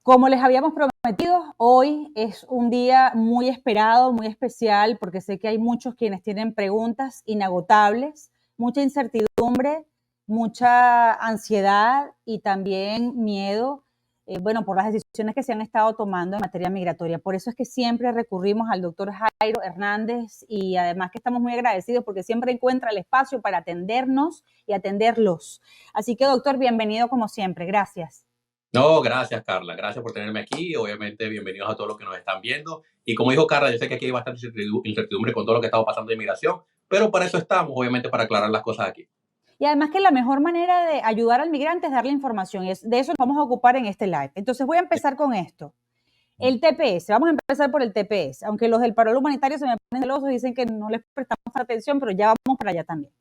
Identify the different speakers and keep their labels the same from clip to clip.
Speaker 1: Como les habíamos prometido, hoy es un día muy esperado, muy especial, porque sé que hay muchos quienes tienen preguntas inagotables, mucha incertidumbre, mucha ansiedad y también miedo, por las decisiones que se han estado tomando en materia migratoria. Por eso es que siempre recurrimos al doctor Jairo Hernández y además que estamos muy agradecidos porque siempre encuentra el espacio para atendernos y atenderlos. Así que, doctor, bienvenido como siempre. Gracias.
Speaker 2: No, gracias, Carla. Gracias por tenerme aquí. Obviamente, bienvenidos a todos los que nos están viendo. Y como dijo Carla, yo sé que aquí hay bastante incertidumbre con todo lo que estamos pasando de inmigración, pero para eso estamos, obviamente, para aclarar las cosas aquí.
Speaker 1: Y además que la mejor manera de ayudar al migrante es darle información. Y de eso nos vamos a ocupar en este live. Entonces voy a empezar con esto. El TPS, vamos a empezar por el TPS, aunque los del paro humanitario se me ponen celosos y dicen que no les prestamos atención, pero ya vamos para allá también.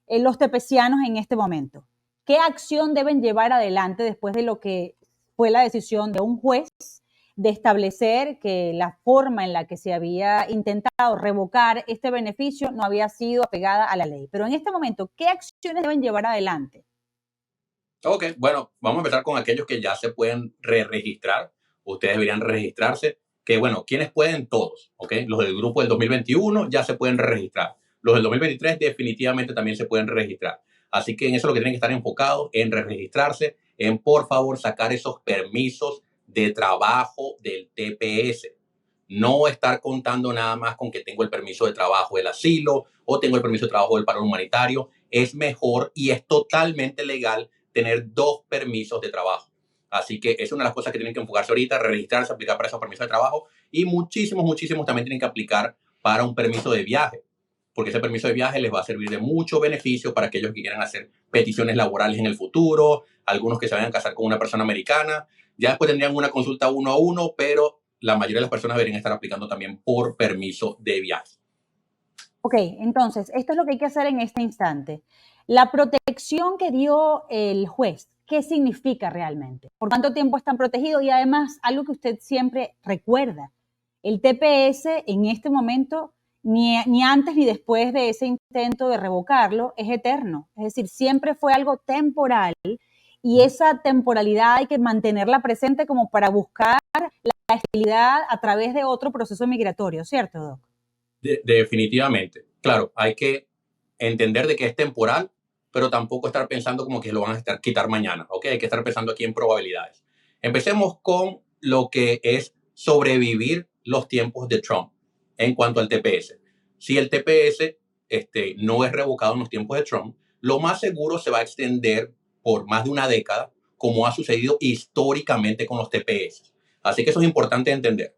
Speaker 1: Los tepecianos en este momento, ¿qué acción deben llevar adelante después de lo que fue la decisión de un juez de establecer que la forma en la que se había intentado revocar este beneficio no había sido apegada a la ley? Pero en este momento, ¿qué acciones deben llevar adelante?
Speaker 2: Ok, bueno, vamos a empezar con aquellos que ya se pueden re-registrar. Ustedes deberían registrarse. Que bueno, ¿quiénes pueden? Todos, ¿ok? Los del grupo del 2021 ya se pueden registrar. Los del 2023 definitivamente también se pueden registrar. Así que en eso es lo que tienen que estar enfocados, en registrarse, en por favor sacar esos permisos de trabajo del TPS. No estar contando nada más con que tengo el permiso de trabajo del asilo o tengo el permiso de trabajo del paro humanitario. Es mejor y es totalmente legal tener 2 permisos de trabajo. Así que es una de las cosas que tienen que enfocarse ahorita, registrarse, aplicar para esos permisos de trabajo y muchísimos también tienen que aplicar para un permiso de viaje, porque ese permiso de viaje les va a servir de mucho beneficio para aquellos que quieran hacer peticiones laborales en el futuro, algunos que se vayan a casar con una persona americana. Ya después tendrían una consulta 1 a 1, pero la mayoría de las personas deberían estar aplicando también por permiso de viaje.
Speaker 1: Ok, entonces, esto es lo que hay que hacer en este instante. La protección que dio el juez, ¿qué significa realmente? ¿Por cuánto tiempo están protegidos? Y además, algo que usted siempre recuerda, el TPS en este momento, ni antes ni después de ese intento de revocarlo, es eterno. Es decir, siempre fue algo temporal y esa temporalidad hay que mantenerla presente como para buscar la estabilidad a través de otro proceso migratorio, ¿cierto, Doc?
Speaker 2: Definitivamente. Claro, hay que entender de que es temporal, pero tampoco estar pensando como que lo van a quitar mañana, ¿ok? Hay que estar pensando aquí en probabilidades. Empecemos con lo que es sobrevivir los tiempos de Trump en cuanto al TPS. Si el TPS no es revocado en los tiempos de Trump, lo más seguro se va a extender por más de una década, como ha sucedido históricamente con los TPS. Así que eso es importante entender.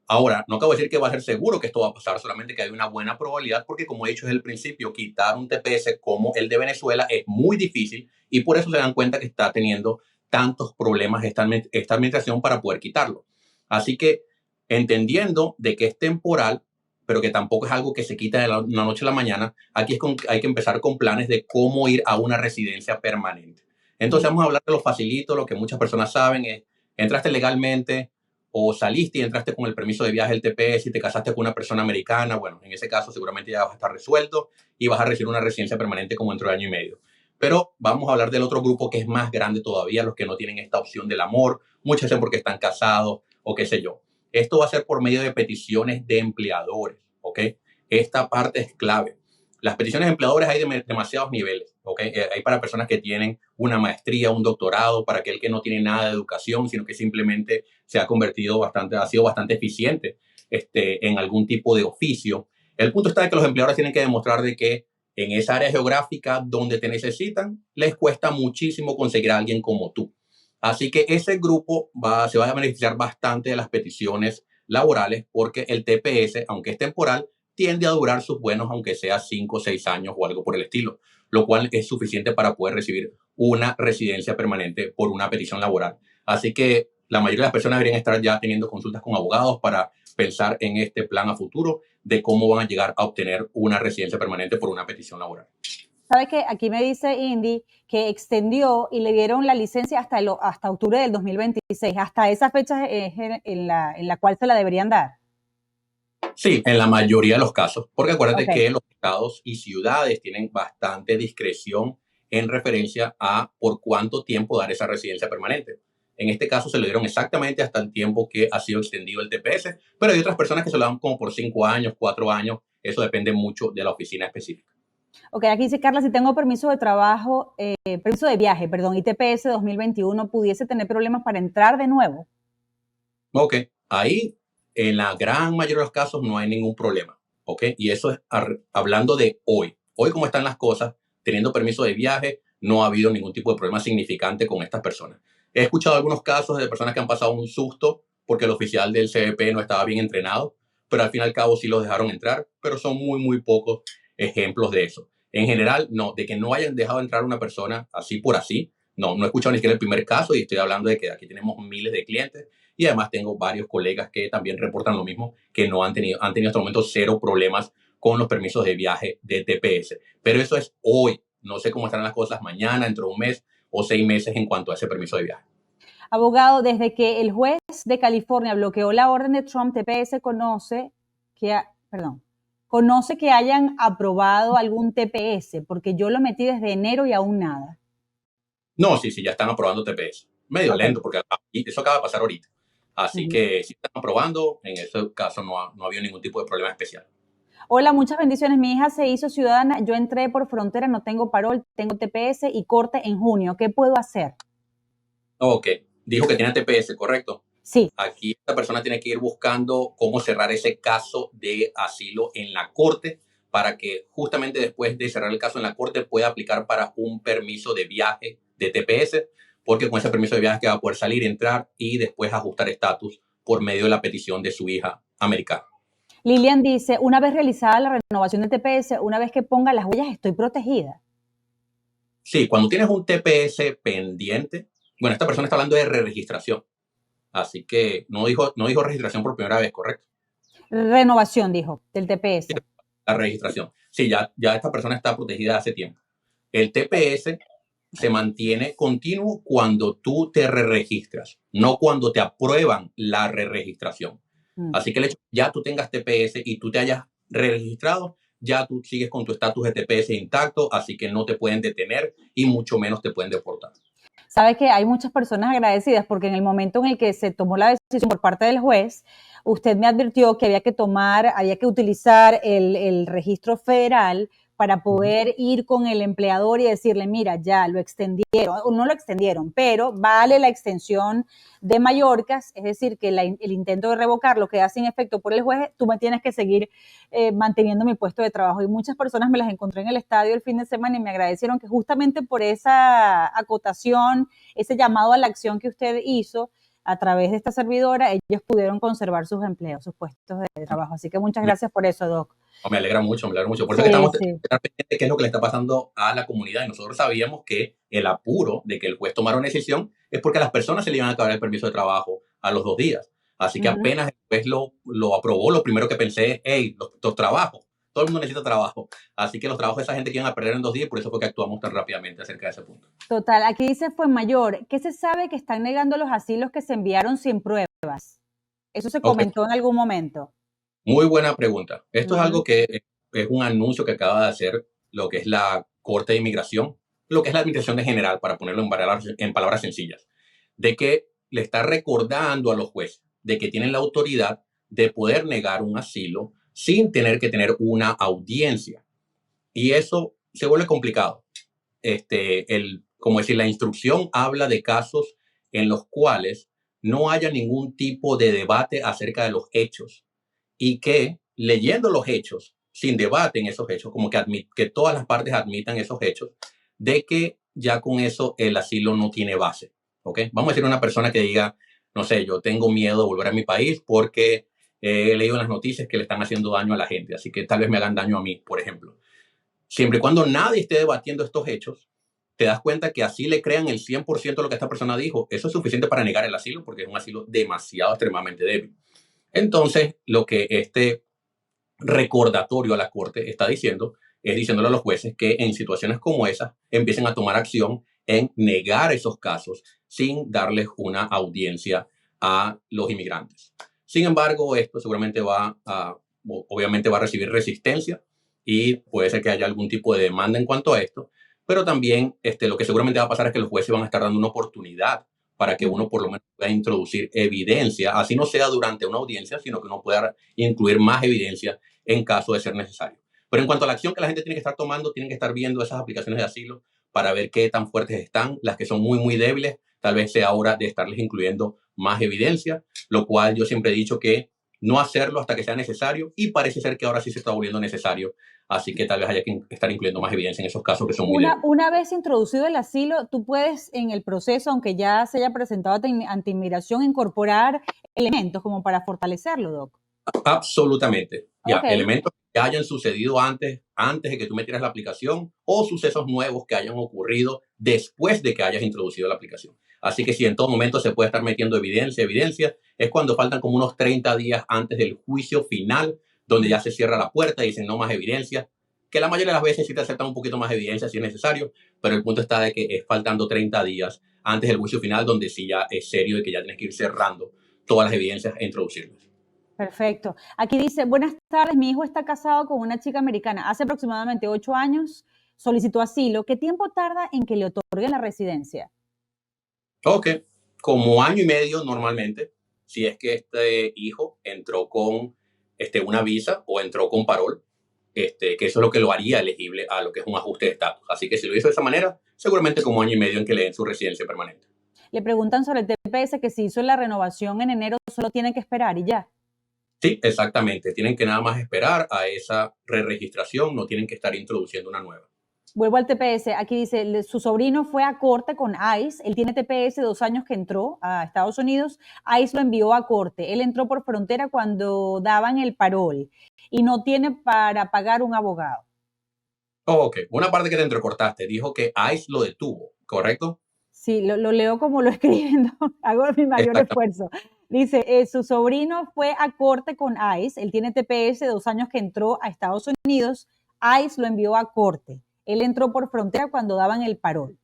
Speaker 2: Ahora, no acabo de decir que va a ser seguro que esto va a pasar, solamente que hay una buena probabilidad porque, como he dicho desde el principio, quitar un TPS como el de Venezuela es muy difícil y por eso se dan cuenta que está teniendo tantos problemas esta administración para poder quitarlo. Así que, entendiendo de que es temporal, pero que tampoco es algo que se quita de la noche a la mañana, aquí hay que empezar con planes de cómo ir a una residencia permanente. Entonces, vamos a hablar de lo facilito, lo que muchas personas saben es, entraste legalmente, o saliste y entraste con el permiso de viaje del TPS y te casaste con una persona americana, bueno, en ese caso seguramente ya vas a estar resuelto y vas a recibir una residencia permanente como dentro de año y medio. Pero vamos a hablar del otro grupo que es más grande todavía, los que no tienen esta opción del amor, muchas veces porque están casados o qué sé yo. Esto va a ser por medio de peticiones de empleadores, ¿ok? Esta parte es clave. Las peticiones de empleadores hay de demasiados niveles, ¿ok? Hay para personas que tienen una maestría, un doctorado, para aquel que no tiene nada de educación, sino que simplemente se ha convertido bastante, ha sido bastante eficiente en algún tipo de oficio. El punto está de que los empleadores tienen que demostrar de que en esa área geográfica donde te necesitan, les cuesta muchísimo conseguir a alguien como tú. Así que ese grupo se va a beneficiar bastante de las peticiones laborales porque el TPS, aunque es temporal, tiende a durar sus buenos, aunque sea 5 o 6 años o algo por el estilo, lo cual es suficiente para poder recibir una residencia permanente por una petición laboral. Así que la mayoría de las personas deberían estar ya teniendo consultas con abogados para pensar en este plan a futuro de cómo van a llegar a obtener una residencia permanente por una petición laboral.
Speaker 1: ¿Sabe qué? Aquí me dice Indy que extendió y le dieron la licencia hasta octubre del 2026. Hasta esa fecha es en la cual se la deberían dar.
Speaker 2: Sí, en la mayoría de los casos, porque acuérdate
Speaker 1: Okay.
Speaker 2: que los estados y ciudades tienen bastante discreción en referencia a por cuánto tiempo dar esa residencia permanente. En este caso se lo dieron exactamente hasta el tiempo que ha sido extendido el TPS, pero hay otras personas que se lo dan como por 5 años, 4 años. Eso depende mucho de la oficina específica.
Speaker 1: Ok, aquí dice Carla, si tengo permiso de trabajo, permiso de viaje, perdón, ITPS 2021, ¿pudiese tener problemas para entrar de nuevo?
Speaker 2: Ok, ahí en la gran mayoría de los casos no hay ningún problema. Ok, y eso es hablando de hoy. Hoy, como están las cosas, teniendo permiso de viaje, no ha habido ningún tipo de problema significante con estas personas. He escuchado algunos casos de personas que han pasado un susto porque el oficial del CBP no estaba bien entrenado, pero al fin y al cabo sí los dejaron entrar, pero son muy, muy pocos ejemplos de eso. En general, no, de que no hayan dejado entrar una persona así por así, no, no he escuchado ni siquiera el primer caso y estoy hablando de que aquí tenemos miles de clientes y además tengo varios colegas que también reportan lo mismo, que no han tenido hasta el momento cero problemas con los permisos de viaje de TPS. Pero eso es hoy. No sé cómo estarán las cosas mañana, dentro de un mes o 6 meses en cuanto a ese permiso de viaje.
Speaker 1: Abogado, desde que el juez de California bloqueó la orden de Trump, TPS conoce que hayan aprobado algún TPS, porque yo lo metí desde enero y aún nada.
Speaker 2: No, sí, sí, ya están aprobando TPS. Medio
Speaker 1: Okay.
Speaker 2: lento porque eso acaba de pasar ahorita. Así que si están aprobando, en ese caso no ha habido ningún tipo de problema especial.
Speaker 1: Hola, muchas bendiciones. Mi hija se hizo ciudadana. Yo entré por frontera, no tengo parol, tengo TPS y corte en junio. ¿Qué puedo hacer?
Speaker 2: Ok, dijo que tiene TPS, ¿correcto?
Speaker 1: Sí.
Speaker 2: Aquí esta persona tiene que ir buscando cómo cerrar ese caso de asilo en la corte para que justamente después de cerrar el caso en la corte pueda aplicar para un permiso de viaje de TPS, porque con ese permiso de viaje que va a poder salir, entrar y después ajustar estatus por medio de la petición de su hija americana.
Speaker 1: Lilian dice, una vez realizada la renovación de TPS, una vez que ponga las huellas, estoy protegida.
Speaker 2: Sí, cuando tienes un TPS pendiente, bueno, esta persona está hablando de re-registración, así que no dijo registración por primera vez, ¿correcto?
Speaker 1: Renovación, dijo, del TPS.
Speaker 2: La registración. Sí, ya esta persona está protegida hace tiempo. El TPS se mantiene continuo cuando tú te re-registras, no cuando te aprueban la re-registración. Así que el hecho de que ya tú tengas TPS y tú te hayas re-registrado, ya tú sigues con tu estatus de TPS intacto, así que no te pueden detener y mucho menos te pueden deportar.
Speaker 1: Sabe que hay muchas personas agradecidas porque en el momento en el que se tomó la decisión por parte del juez, usted me advirtió que había que utilizar el registro federal para poder ir con el empleador y decirle, mira, ya lo extendieron, o no lo extendieron, pero vale la extensión de Mallorcas, es decir, que el intento de revocarlo queda sin efecto por el juez, tú me tienes que seguir manteniendo mi puesto de trabajo. Y muchas personas me las encontré en el estadio el fin de semana y me agradecieron que justamente por esa acotación, ese llamado a la acción que usted hizo, a través de esta servidora, ellos pudieron conservar sus empleos, sus puestos de trabajo. Así que muchas gracias por eso, Doc.
Speaker 2: Me alegra mucho, me alegra mucho. Por
Speaker 1: Sí,
Speaker 2: eso que estamos
Speaker 1: sí.
Speaker 2: pendientes de qué es lo que le está pasando a la comunidad. Y nosotros sabíamos que el apuro de que el juez tomara una decisión es porque a las personas se le iban a acabar el permiso de trabajo a los 2 días. Así que apenas el juez lo aprobó, lo primero que pensé es, hey, los trabajos. Todo el mundo necesita trabajo. Así que los trabajos de esa gente que iban a perder en 2 días, por eso fue que actuamos tan rápidamente acerca de ese punto.
Speaker 1: Total, aquí dice Fuenmayor, ¿qué se sabe que están negando los asilos que se enviaron sin pruebas? Eso se comentó en algún momento.
Speaker 2: Muy buena pregunta. Esto es algo que es un anuncio que acaba de hacer lo que es la Corte de Inmigración, lo que es la Administración de General, para ponerlo en palabras sencillas, de que le está recordando a los jueces de que tienen la autoridad de poder negar un asilo sin tener que tener una audiencia. Y eso se vuelve complicado. Como decir, la instrucción habla de casos en los cuales no haya ningún tipo de debate acerca de los hechos y que leyendo los hechos, sin debate en esos hechos, como que todas las partes admitan esos hechos, de que ya con eso el asilo no tiene base. ¿Okay? Vamos a decir una persona que diga, no sé, yo tengo miedo de volver a mi país porque he leído en las noticias que le están haciendo daño a la gente, así que tal vez me hagan daño a mí, por ejemplo. Siempre y cuando nadie esté debatiendo estos hechos, te das cuenta que así le crean el 100% de lo que esta persona dijo. Eso es suficiente para negar el asilo porque es un asilo demasiado, extremadamente débil. Entonces, lo que este recordatorio a la Corte está diciendo es diciéndole a los jueces que en situaciones como esas empiecen a tomar acción en negar esos casos sin darles una audiencia a los inmigrantes. Sin embargo, esto seguramente obviamente va a recibir resistencia y puede ser que haya algún tipo de demanda en cuanto a esto, pero también lo que seguramente va a pasar es que los jueces van a estar dando una oportunidad para que uno por lo menos pueda introducir evidencia, así no sea durante una audiencia, sino que uno pueda incluir más evidencia en caso de ser necesario. Pero en cuanto a la acción que la gente tiene que estar tomando, tienen que estar viendo esas aplicaciones de asilo para ver qué tan fuertes están. Las que son muy, muy débiles, tal vez sea hora de estarles incluyendo más evidencia, lo cual yo siempre he dicho que no hacerlo hasta que sea necesario, y parece ser que ahora sí se está volviendo necesario, así que tal vez haya que estar incluyendo más evidencia en esos casos que son muy débiles.
Speaker 1: Una vez introducido el asilo, tú puedes en el proceso, aunque ya se haya presentado ante inmigración, incorporar elementos como para fortalecerlo, Doc.
Speaker 2: Absolutamente. Ya,
Speaker 1: Ok.
Speaker 2: elementos que hayan sucedido antes de que tú metieras la aplicación, o sucesos nuevos que hayan ocurrido después de que hayas introducido la aplicación. Así que si en todo momento se puede estar metiendo evidencia, es cuando faltan como unos 30 días antes del juicio final, donde ya se cierra la puerta y dicen no más evidencia, que la mayoría de las veces sí te aceptan un poquito más evidencia si es necesario, pero el punto está de que es faltando 30 días antes del juicio final, donde sí ya es serio y que ya tienes que ir cerrando todas las evidencias e introducirlas.
Speaker 1: Perfecto. Aquí dice, buenas tardes, mi hijo está casado con una chica americana. Hace aproximadamente 8 años solicitó asilo. ¿Qué tiempo tarda en que le otorguen la residencia?
Speaker 2: Ok, como año y medio normalmente, si es que este hijo entró con una visa o entró con parol, que eso es lo que lo haría elegible a lo que es un ajuste de estatus. Así que si lo hizo de esa manera, seguramente como año y medio en que le den su residencia permanente.
Speaker 1: Le preguntan sobre el TPS que si hizo la renovación en enero, solo tiene que esperar y ya.
Speaker 2: Sí, exactamente. Tienen que nada más esperar a esa re-registración, no tienen que estar introduciendo una nueva.
Speaker 1: Vuelvo al TPS. Aquí dice, su sobrino fue a corte con ICE. Él tiene TPS 2 años que entró a Estados Unidos. ICE lo envió a corte. Él entró por frontera cuando daban el parol y no tiene para pagar un abogado.
Speaker 2: Ok, una parte que te entrecortaste, dijo que ICE lo detuvo, ¿correcto?
Speaker 1: Sí, lo leo como lo escriben, ¿no? Hago mi mayor
Speaker 2: Exactamente.
Speaker 1: esfuerzo. Dice, su sobrino fue a corte con ICE. Él tiene TPS 2 años que entró a Estados Unidos. ICE lo envió a corte. Él entró por frontera cuando daban el parol.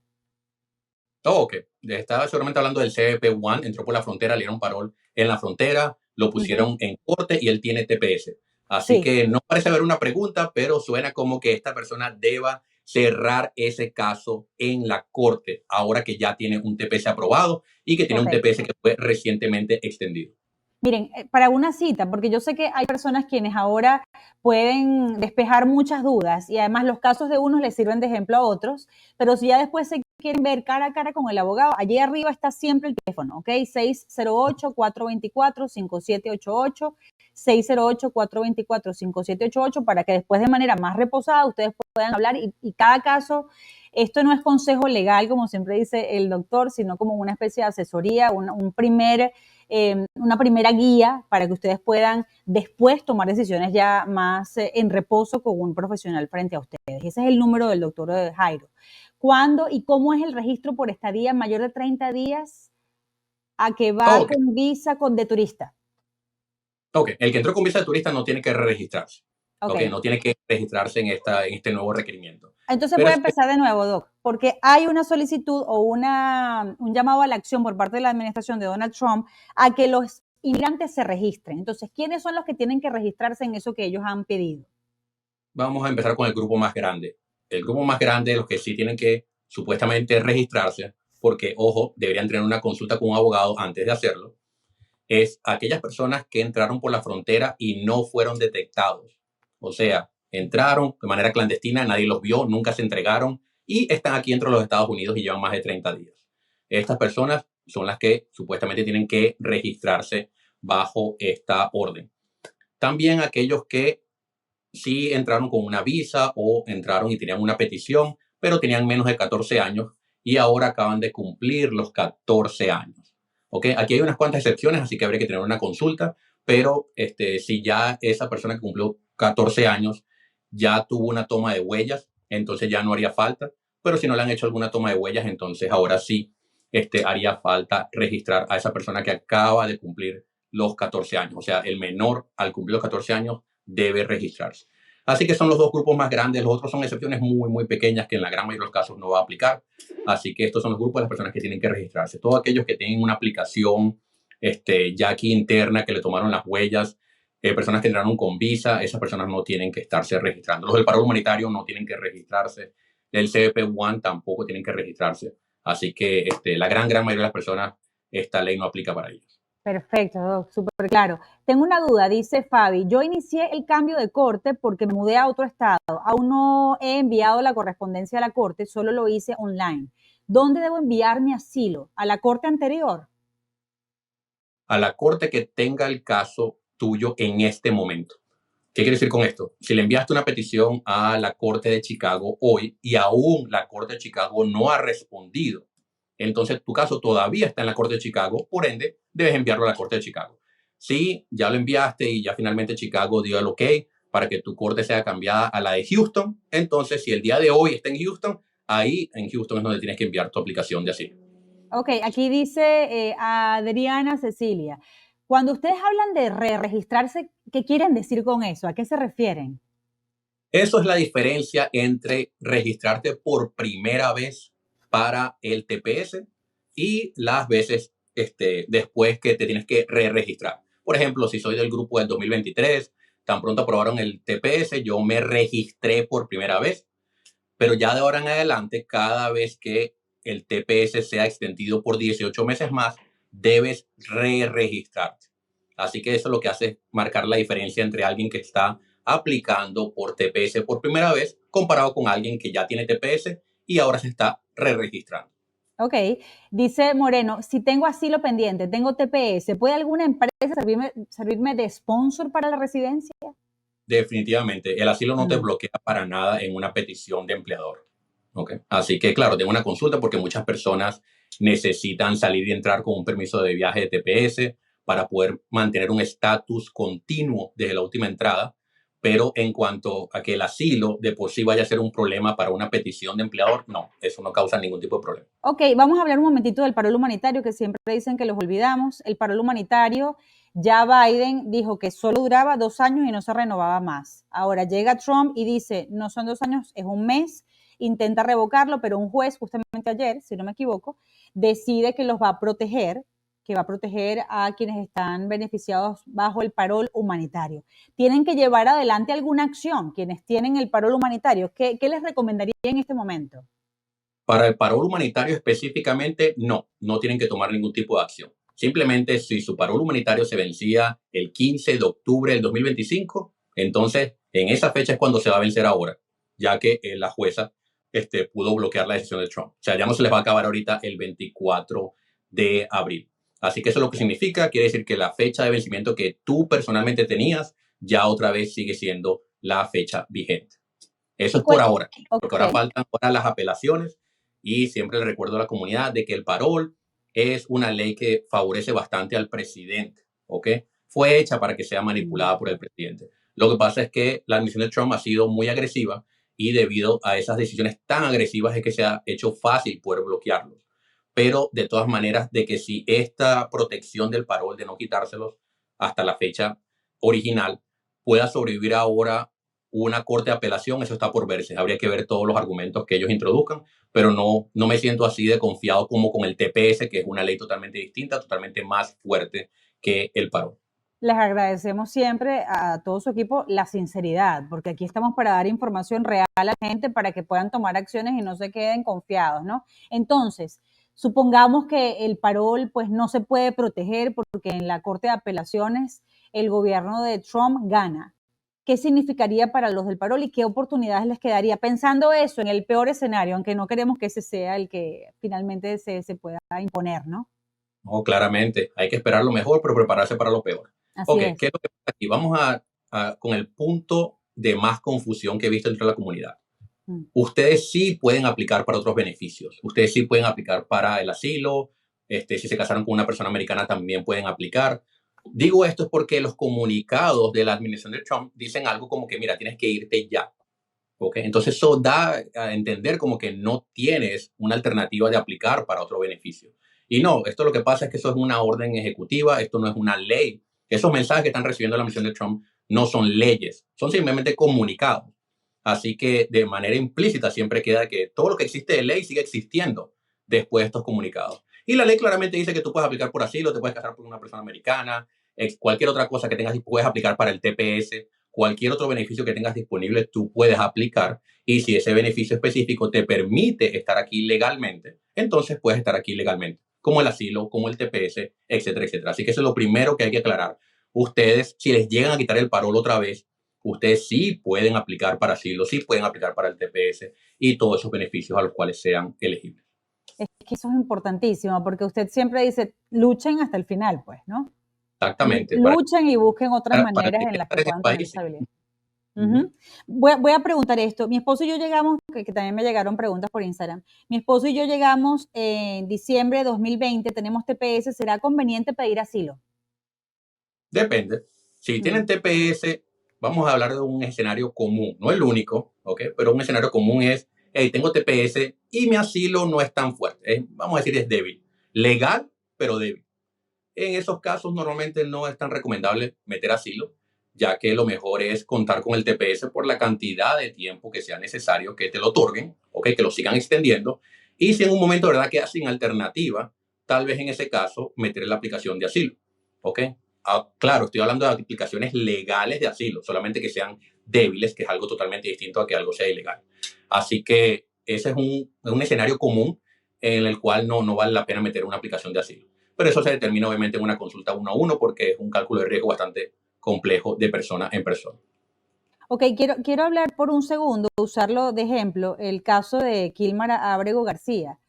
Speaker 2: Ok, estaba seguramente hablando del CBP-1, entró por la frontera, le dieron parol en la frontera, lo pusieron en corte y él tiene TPS. Así
Speaker 1: Sí,
Speaker 2: que no parece haber una pregunta, pero suena como que esta persona deba cerrar ese caso en la corte, ahora que ya tiene un TPS aprobado y que tiene un
Speaker 1: correcto.
Speaker 2: TPS que fue recientemente extendido.
Speaker 1: Miren, para una cita, porque yo sé que hay personas quienes ahora pueden despejar muchas dudas y además los casos de unos les sirven de ejemplo a otros, pero si ya después se quieren ver cara a cara con el abogado, allí arriba está siempre el teléfono, ¿ok? 608-424-5788, 608-424-5788, para que después de manera más reposada ustedes puedan hablar y cada caso, esto no es consejo legal, como siempre dice el doctor, sino como una especie de asesoría, una primera guía para que ustedes puedan después tomar decisiones ya más en reposo con un profesional frente a ustedes. Ese es el número del doctor Jairo. ¿Cuándo y cómo es el registro por estadía mayor de 30 días a que va
Speaker 2: Ok,
Speaker 1: con visa de turista?
Speaker 2: ok. El que entró con visa de turista no tiene que registrarse.
Speaker 1: Ok.
Speaker 2: Ok, no tiene que registrarse en este nuevo requerimiento.
Speaker 1: Entonces
Speaker 2: Pero
Speaker 1: voy a
Speaker 2: es
Speaker 1: empezar de nuevo, Doc, porque hay una solicitud o un llamado a la acción por parte de la administración de Donald Trump a que los inmigrantes se registren. Entonces, ¿quiénes son los que tienen que registrarse en eso que ellos han pedido?
Speaker 2: Vamos a empezar con el grupo más grande. El grupo más grande, los que sí tienen que supuestamente registrarse, porque, ojo, deberían tener una consulta con un abogado antes de hacerlo, es aquellas personas que entraron por la frontera y no fueron detectados. O sea, entraron de manera clandestina, nadie los vio, nunca se entregaron y están aquí dentro de los Estados Unidos y llevan más de 30 días. Estas personas son las que supuestamente tienen que registrarse bajo esta orden. También aquellos que sí entraron con una visa o entraron y tenían una petición, pero tenían menos de 14 años y ahora acaban de cumplir los 14 años. ¿Ok? Aquí hay unas cuantas excepciones, así que habría que tener una consulta, pero si ya esa persona que cumplió 14 años ya tuvo una toma de huellas, entonces ya no haría falta, pero si no le han hecho alguna toma de huellas, entonces ahora sí haría falta registrar a esa persona que acaba de cumplir los 14 años. O sea, el menor al cumplir los 14 años debe registrarse. Así que son los dos grupos más grandes, los otros son excepciones muy, muy pequeñas que en la gran mayoría de los casos no va a aplicar. Así que estos son los grupos de las personas que tienen que registrarse. Todos aquellos que tienen una aplicación ya aquí interna, que le tomaron las huellas, personas que entraron con visa, esas personas no tienen que estarse registrando. Los del paro humanitario no tienen que registrarse. El CBP-1 tampoco tienen que registrarse. Así que la gran mayoría de las personas esta ley no aplica para ellos.
Speaker 1: Perfecto, Doc, súper claro. Tengo una duda, dice Fabi, yo inicié el cambio de corte porque me mudé a otro estado. Aún no he enviado la correspondencia a la corte, solo lo hice online. ¿Dónde debo enviar mi asilo? ¿A la corte anterior?
Speaker 2: A la corte que tenga el caso tuyo en este momento. ¿Qué quiere decir con esto? Si le enviaste una petición a la Corte de Chicago hoy y aún la Corte de Chicago no ha respondido, entonces tu caso todavía está en la Corte de Chicago, por ende, debes enviarlo a la Corte de Chicago. Si ya lo enviaste y ya finalmente Chicago dio el ok para que tu corte sea cambiada a la de Houston, entonces si el día de hoy está en Houston, ahí en Houston es donde tienes que enviar tu aplicación de asilo.
Speaker 1: Ok, aquí dice Adriana Cecilia, cuando ustedes hablan de re-registrarse, ¿qué quieren decir con eso? ¿A qué se refieren?
Speaker 2: Eso es la diferencia entre registrarte por primera vez para el TPS y las veces después que te tienes que re-registrar. Por ejemplo, si soy del grupo del 2023, tan pronto aprobaron el TPS, yo me registré por primera vez, pero ya de ahora en adelante, cada vez que el TPS sea extendido por 18 meses más, debes re-registrarte. Así que eso es lo que hace marcar la diferencia entre alguien que está aplicando por TPS por primera vez comparado con alguien que ya tiene TPS y ahora se está re-registrando.
Speaker 1: Ok, dice Moreno, si tengo asilo pendiente, tengo TPS, ¿puede alguna empresa servirme de sponsor para la residencia?
Speaker 2: Definitivamente, el asilo no te bloquea para nada en una petición de empleador. ¿Okay? Así que, claro, tengo una consulta porque muchas personas necesitan salir y entrar con un permiso de viaje de TPS para poder mantener un estatus continuo desde la última entrada. Pero en cuanto a que el asilo de por sí vaya a ser un problema para una petición de empleador, no, eso no causa ningún tipo de problema.
Speaker 1: Ok, vamos a hablar un momentito del parol humanitario, que siempre dicen que los olvidamos. El parol humanitario, ya Biden dijo que solo duraba 2 años y no se renovaba más. Ahora llega Trump y dice, no son 2 años, es un mes, intenta revocarlo, pero un juez, justamente ayer, si no me equivoco, decide que los va a proteger, que va a proteger a quienes están beneficiados bajo el parol humanitario. Tienen que llevar adelante alguna acción, quienes tienen el parol humanitario. ¿Qué les recomendaría en este momento?
Speaker 2: Para el parol humanitario específicamente, no tienen que tomar ningún tipo de acción. Simplemente si su parol humanitario se vencía el 15 de octubre del 2025, entonces en esa fecha es cuando se va a vencer ahora, ya que la jueza pudo bloquear la decisión de Trump. O sea, ya no se les va a acabar ahorita el 24 de abril. Así que eso es lo que significa, quiere decir que la fecha de vencimiento que tú personalmente tenías ya otra vez sigue siendo la fecha vigente. Eso es por ahora, porque ahora faltan las apelaciones y siempre le recuerdo a la comunidad de que el parol es una ley que favorece bastante al presidente, ¿ok? Fue hecha para que sea manipulada por el presidente. Lo que pasa es que la administración de Trump ha sido muy agresiva y debido a esas decisiones tan agresivas es que se ha hecho fácil poder bloquearlos. Pero de todas maneras, de que si esta protección del parol de no quitárselos hasta la fecha original pueda sobrevivir ahora una corte de apelación, eso está por verse. Habría que ver todos los argumentos que ellos introduzcan, pero no me siento así de confiado como con el TPS, que es una ley totalmente distinta, totalmente más fuerte que el parol.
Speaker 1: Les agradecemos siempre a todo su equipo la sinceridad, porque aquí estamos para dar información real a la gente para que puedan tomar acciones y no se queden confiados, ¿no? Entonces, supongamos que el parol pues no se puede proteger porque en la Corte de Apelaciones el gobierno de Trump gana. ¿Qué significaría para los del parol y qué oportunidades les quedaría? Pensando eso en el peor escenario, aunque no queremos que ese sea el que finalmente se pueda imponer, ¿no?
Speaker 2: No, claramente, hay que esperar lo mejor, pero prepararse para lo peor.
Speaker 1: Así
Speaker 2: Ok,
Speaker 1: es.
Speaker 2: ¿qué es lo que pasa aquí? Vamos con el punto de más confusión que he visto entre la comunidad. Ustedes sí pueden aplicar para otros beneficios. Ustedes sí pueden aplicar para el asilo. Si se casaron con una persona americana, también pueden aplicar. Digo esto es porque los comunicados de la administración de Trump dicen algo como que, mira, tienes que irte ya. ¿Okay? Entonces eso da a entender como que no tienes una alternativa de aplicar para otro beneficio. Y no, esto lo que pasa es que eso es una orden ejecutiva, esto no es una ley. Esos mensajes que están recibiendo la administración de Trump no son leyes, son simplemente comunicados. Así que de manera implícita siempre queda que todo lo que existe de ley sigue existiendo después de estos comunicados. Y la ley claramente dice que tú puedes aplicar por asilo, te puedes casar por una persona americana, cualquier otra cosa que tengas, puedes aplicar para el TPS, cualquier otro beneficio que tengas disponible, tú puedes aplicar. Y si ese beneficio específico te permite estar aquí legalmente, entonces puedes estar aquí legalmente. como el asilo, como el TPS, etcétera, etcétera. Así que eso es lo primero que hay que aclarar. Ustedes, si les llegan a quitar el parol otra vez, ustedes sí pueden aplicar para asilo, sí pueden aplicar para el TPS y todos esos beneficios a los cuales sean elegibles.
Speaker 1: Es que eso es importantísimo, porque usted siempre dice, luchen hasta el final, pues, ¿no?
Speaker 2: Exactamente.
Speaker 1: Luchen y busquen otras
Speaker 2: Para
Speaker 1: maneras en las que
Speaker 2: estar en el
Speaker 1: puedan tener
Speaker 2: país.
Speaker 1: estabilidad. Voy a preguntar esto. Mi esposo y yo llegamos, que también me llegaron preguntas por Instagram. Mi esposo y yo llegamos en diciembre de 2020, tenemos TPS, ¿será conveniente pedir asilo?
Speaker 2: Depende. Si tienen
Speaker 1: Mm,
Speaker 2: TPS, vamos a hablar de un escenario común, no el único, ¿ok? Pero un escenario común es, hey, tengo TPS y mi asilo no es tan fuerte. Vamos a decir, es débil. Legal, pero débil. En esos casos, normalmente no es tan recomendable meter asilo, ya que lo mejor es contar con el TPS por la cantidad de tiempo que sea necesario que te lo otorguen, ¿ok? Que lo sigan extendiendo. Y si en un momento, de verdad, quedas sin alternativa, tal vez en ese caso meter la aplicación de asilo, ¿ok? Claro, estoy hablando de aplicaciones legales de asilo, solamente que sean débiles, que es algo totalmente distinto a que algo sea ilegal. Así que ese es un escenario común en el cual no vale la pena meter una aplicación de asilo. Pero eso se determina obviamente en una consulta uno a uno porque es un cálculo de riesgo bastante complejo de persona en persona.
Speaker 1: Ok, quiero hablar por un segundo, usarlo de ejemplo, el caso de Kilmar Ábrego García,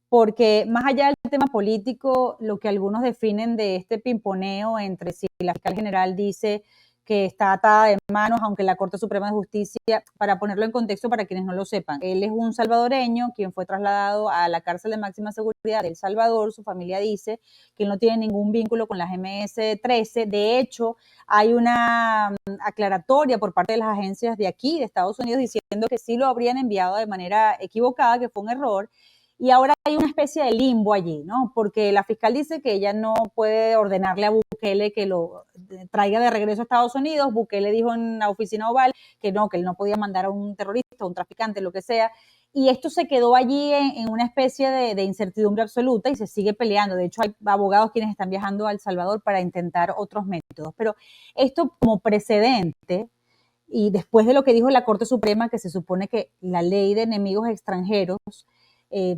Speaker 1: porque más allá del tema político, lo que algunos definen de este pimponeo entre si la fiscal general dice que está atada de manos, aunque la Corte Suprema de Justicia, para ponerlo en contexto para quienes no lo sepan, él es un salvadoreño quien fue trasladado a la cárcel de máxima seguridad de El Salvador, su familia dice que él no tiene ningún vínculo con las MS-13, de hecho hay una aclaratoria por parte de las agencias de aquí, de Estados Unidos, diciendo que sí lo habrían enviado de manera equivocada, que fue un error, y ahora hay una especie de limbo allí, ¿no? Porque la fiscal dice que ella no puede ordenarle a Bukele que lo traiga de regreso a Estados Unidos. Bukele dijo en la oficina oval que él no podía mandar a un terrorista, a un traficante, lo que sea. Y esto se quedó allí en una especie de incertidumbre absoluta y se sigue peleando. De hecho, hay abogados quienes están viajando a El Salvador para intentar otros métodos. Pero esto como precedente, y después de lo que dijo la Corte Suprema, que se supone que la ley de enemigos extranjeros eh,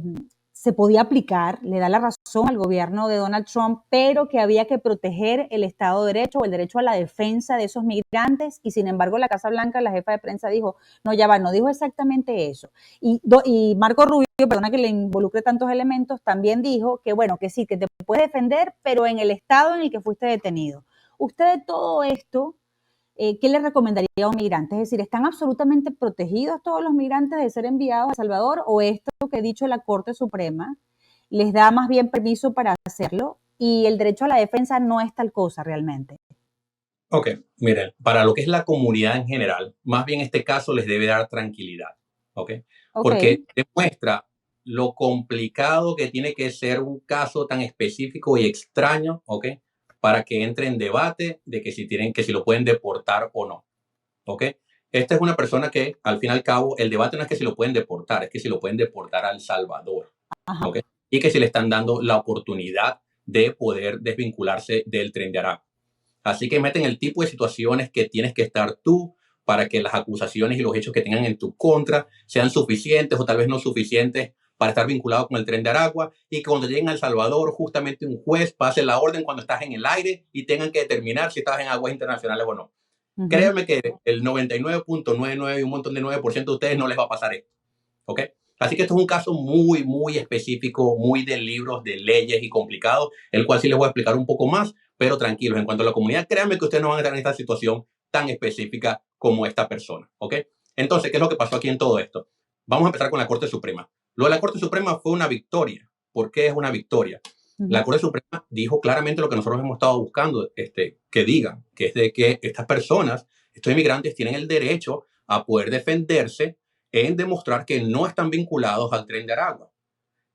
Speaker 1: se podía aplicar, le da la razón al gobierno de Donald Trump, pero que había que proteger el Estado de Derecho o el derecho a la defensa de esos migrantes, y sin embargo la Casa Blanca, la jefa de prensa dijo, no, ya va, no dijo exactamente eso. Y Marco Rubio, perdona que le involucre tantos elementos, también dijo que bueno, que sí, que te puedes defender, pero en el estado en el que fuiste detenido. Usted de todo esto, ¿qué le recomendaría a un migrante? Es decir, ¿están absolutamente protegidos todos los migrantes de ser enviados a El Salvador o esto que ha dicho la Corte Suprema les da más bien permiso para hacerlo y el derecho a la defensa no es tal cosa realmente?
Speaker 2: Ok, miren, para lo que es la comunidad en general, más bien este caso les debe dar tranquilidad, ¿ok?
Speaker 1: Ok,
Speaker 2: Porque demuestra lo complicado que tiene que ser un caso tan específico y extraño, ¿ok? Para que entre en debate de que si lo pueden deportar o no, ¿ok? Esta es una persona que, al fin y al cabo, el debate no es que si lo pueden deportar, es que si lo pueden deportar a El Salvador,
Speaker 1: ajá.
Speaker 2: ¿ok? Y que si le están dando la oportunidad de poder desvincularse del Tren de Aragua. Así que meten el tipo de situaciones que tienes que estar tú para que las acusaciones y los hechos que tengan en tu contra sean suficientes o tal vez no suficientes para estar vinculado con el Tren de Aragua y que cuando lleguen a El Salvador justamente un juez pase la orden cuando estás en el aire y tengan que determinar si estás en aguas internacionales o no.
Speaker 1: Ujú.
Speaker 2: Créanme que el 99.99 y un montón de 9% de ustedes no les va a pasar esto, ¿ok? Así que esto es un caso muy, muy específico, muy de libros, de leyes y complicado, el cual sí les voy a explicar un poco más, pero tranquilos, en cuanto a la comunidad, créanme que ustedes no van a estar en esta situación tan específica como esta persona, ¿ok? Entonces, ¿qué es lo que pasó aquí en todo esto? Vamos a empezar con la Corte Suprema. Lo de la Corte Suprema fue una victoria. ¿Por qué es una victoria? La
Speaker 1: Ujú.
Speaker 2: Corte Suprema dijo claramente lo que nosotros hemos estado buscando que digan, que es de que estas personas, estos inmigrantes, tienen el derecho a poder defenderse en demostrar que no están vinculados al Tren de Aragua.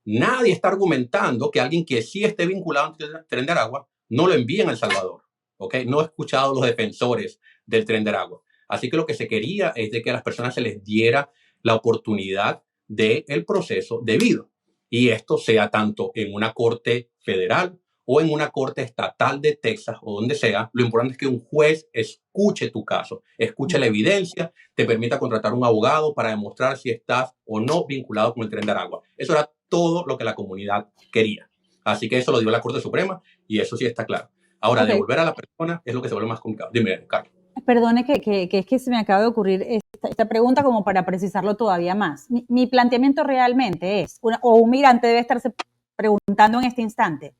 Speaker 2: Nadie está argumentando que alguien que sí esté vinculado al Tren de Aragua no lo envíen a El Salvador. ¿Ok? No he escuchado a los defensores del Tren de Aragua. Así que lo que se quería es de que a las personas se les diera la oportunidad del proceso debido. Y esto sea tanto en una corte federal o en una corte estatal de Texas o donde sea. Lo importante es que un juez escuche tu caso, escuche la evidencia, te permita contratar un abogado para demostrar si estás o no vinculado con el Tren de Aragua. Eso era todo lo que la comunidad quería. Así que eso lo dio la Corte Suprema y eso sí está claro. Ahora,
Speaker 1: Ok,
Speaker 2: devolver a la persona es lo que se vuelve más complicado. Dime, Carlos.
Speaker 1: perdone que es que se me acaba de ocurrir esta pregunta como para precisarlo todavía más. Mi planteamiento realmente es, o un migrante debe estarse preguntando en este instante,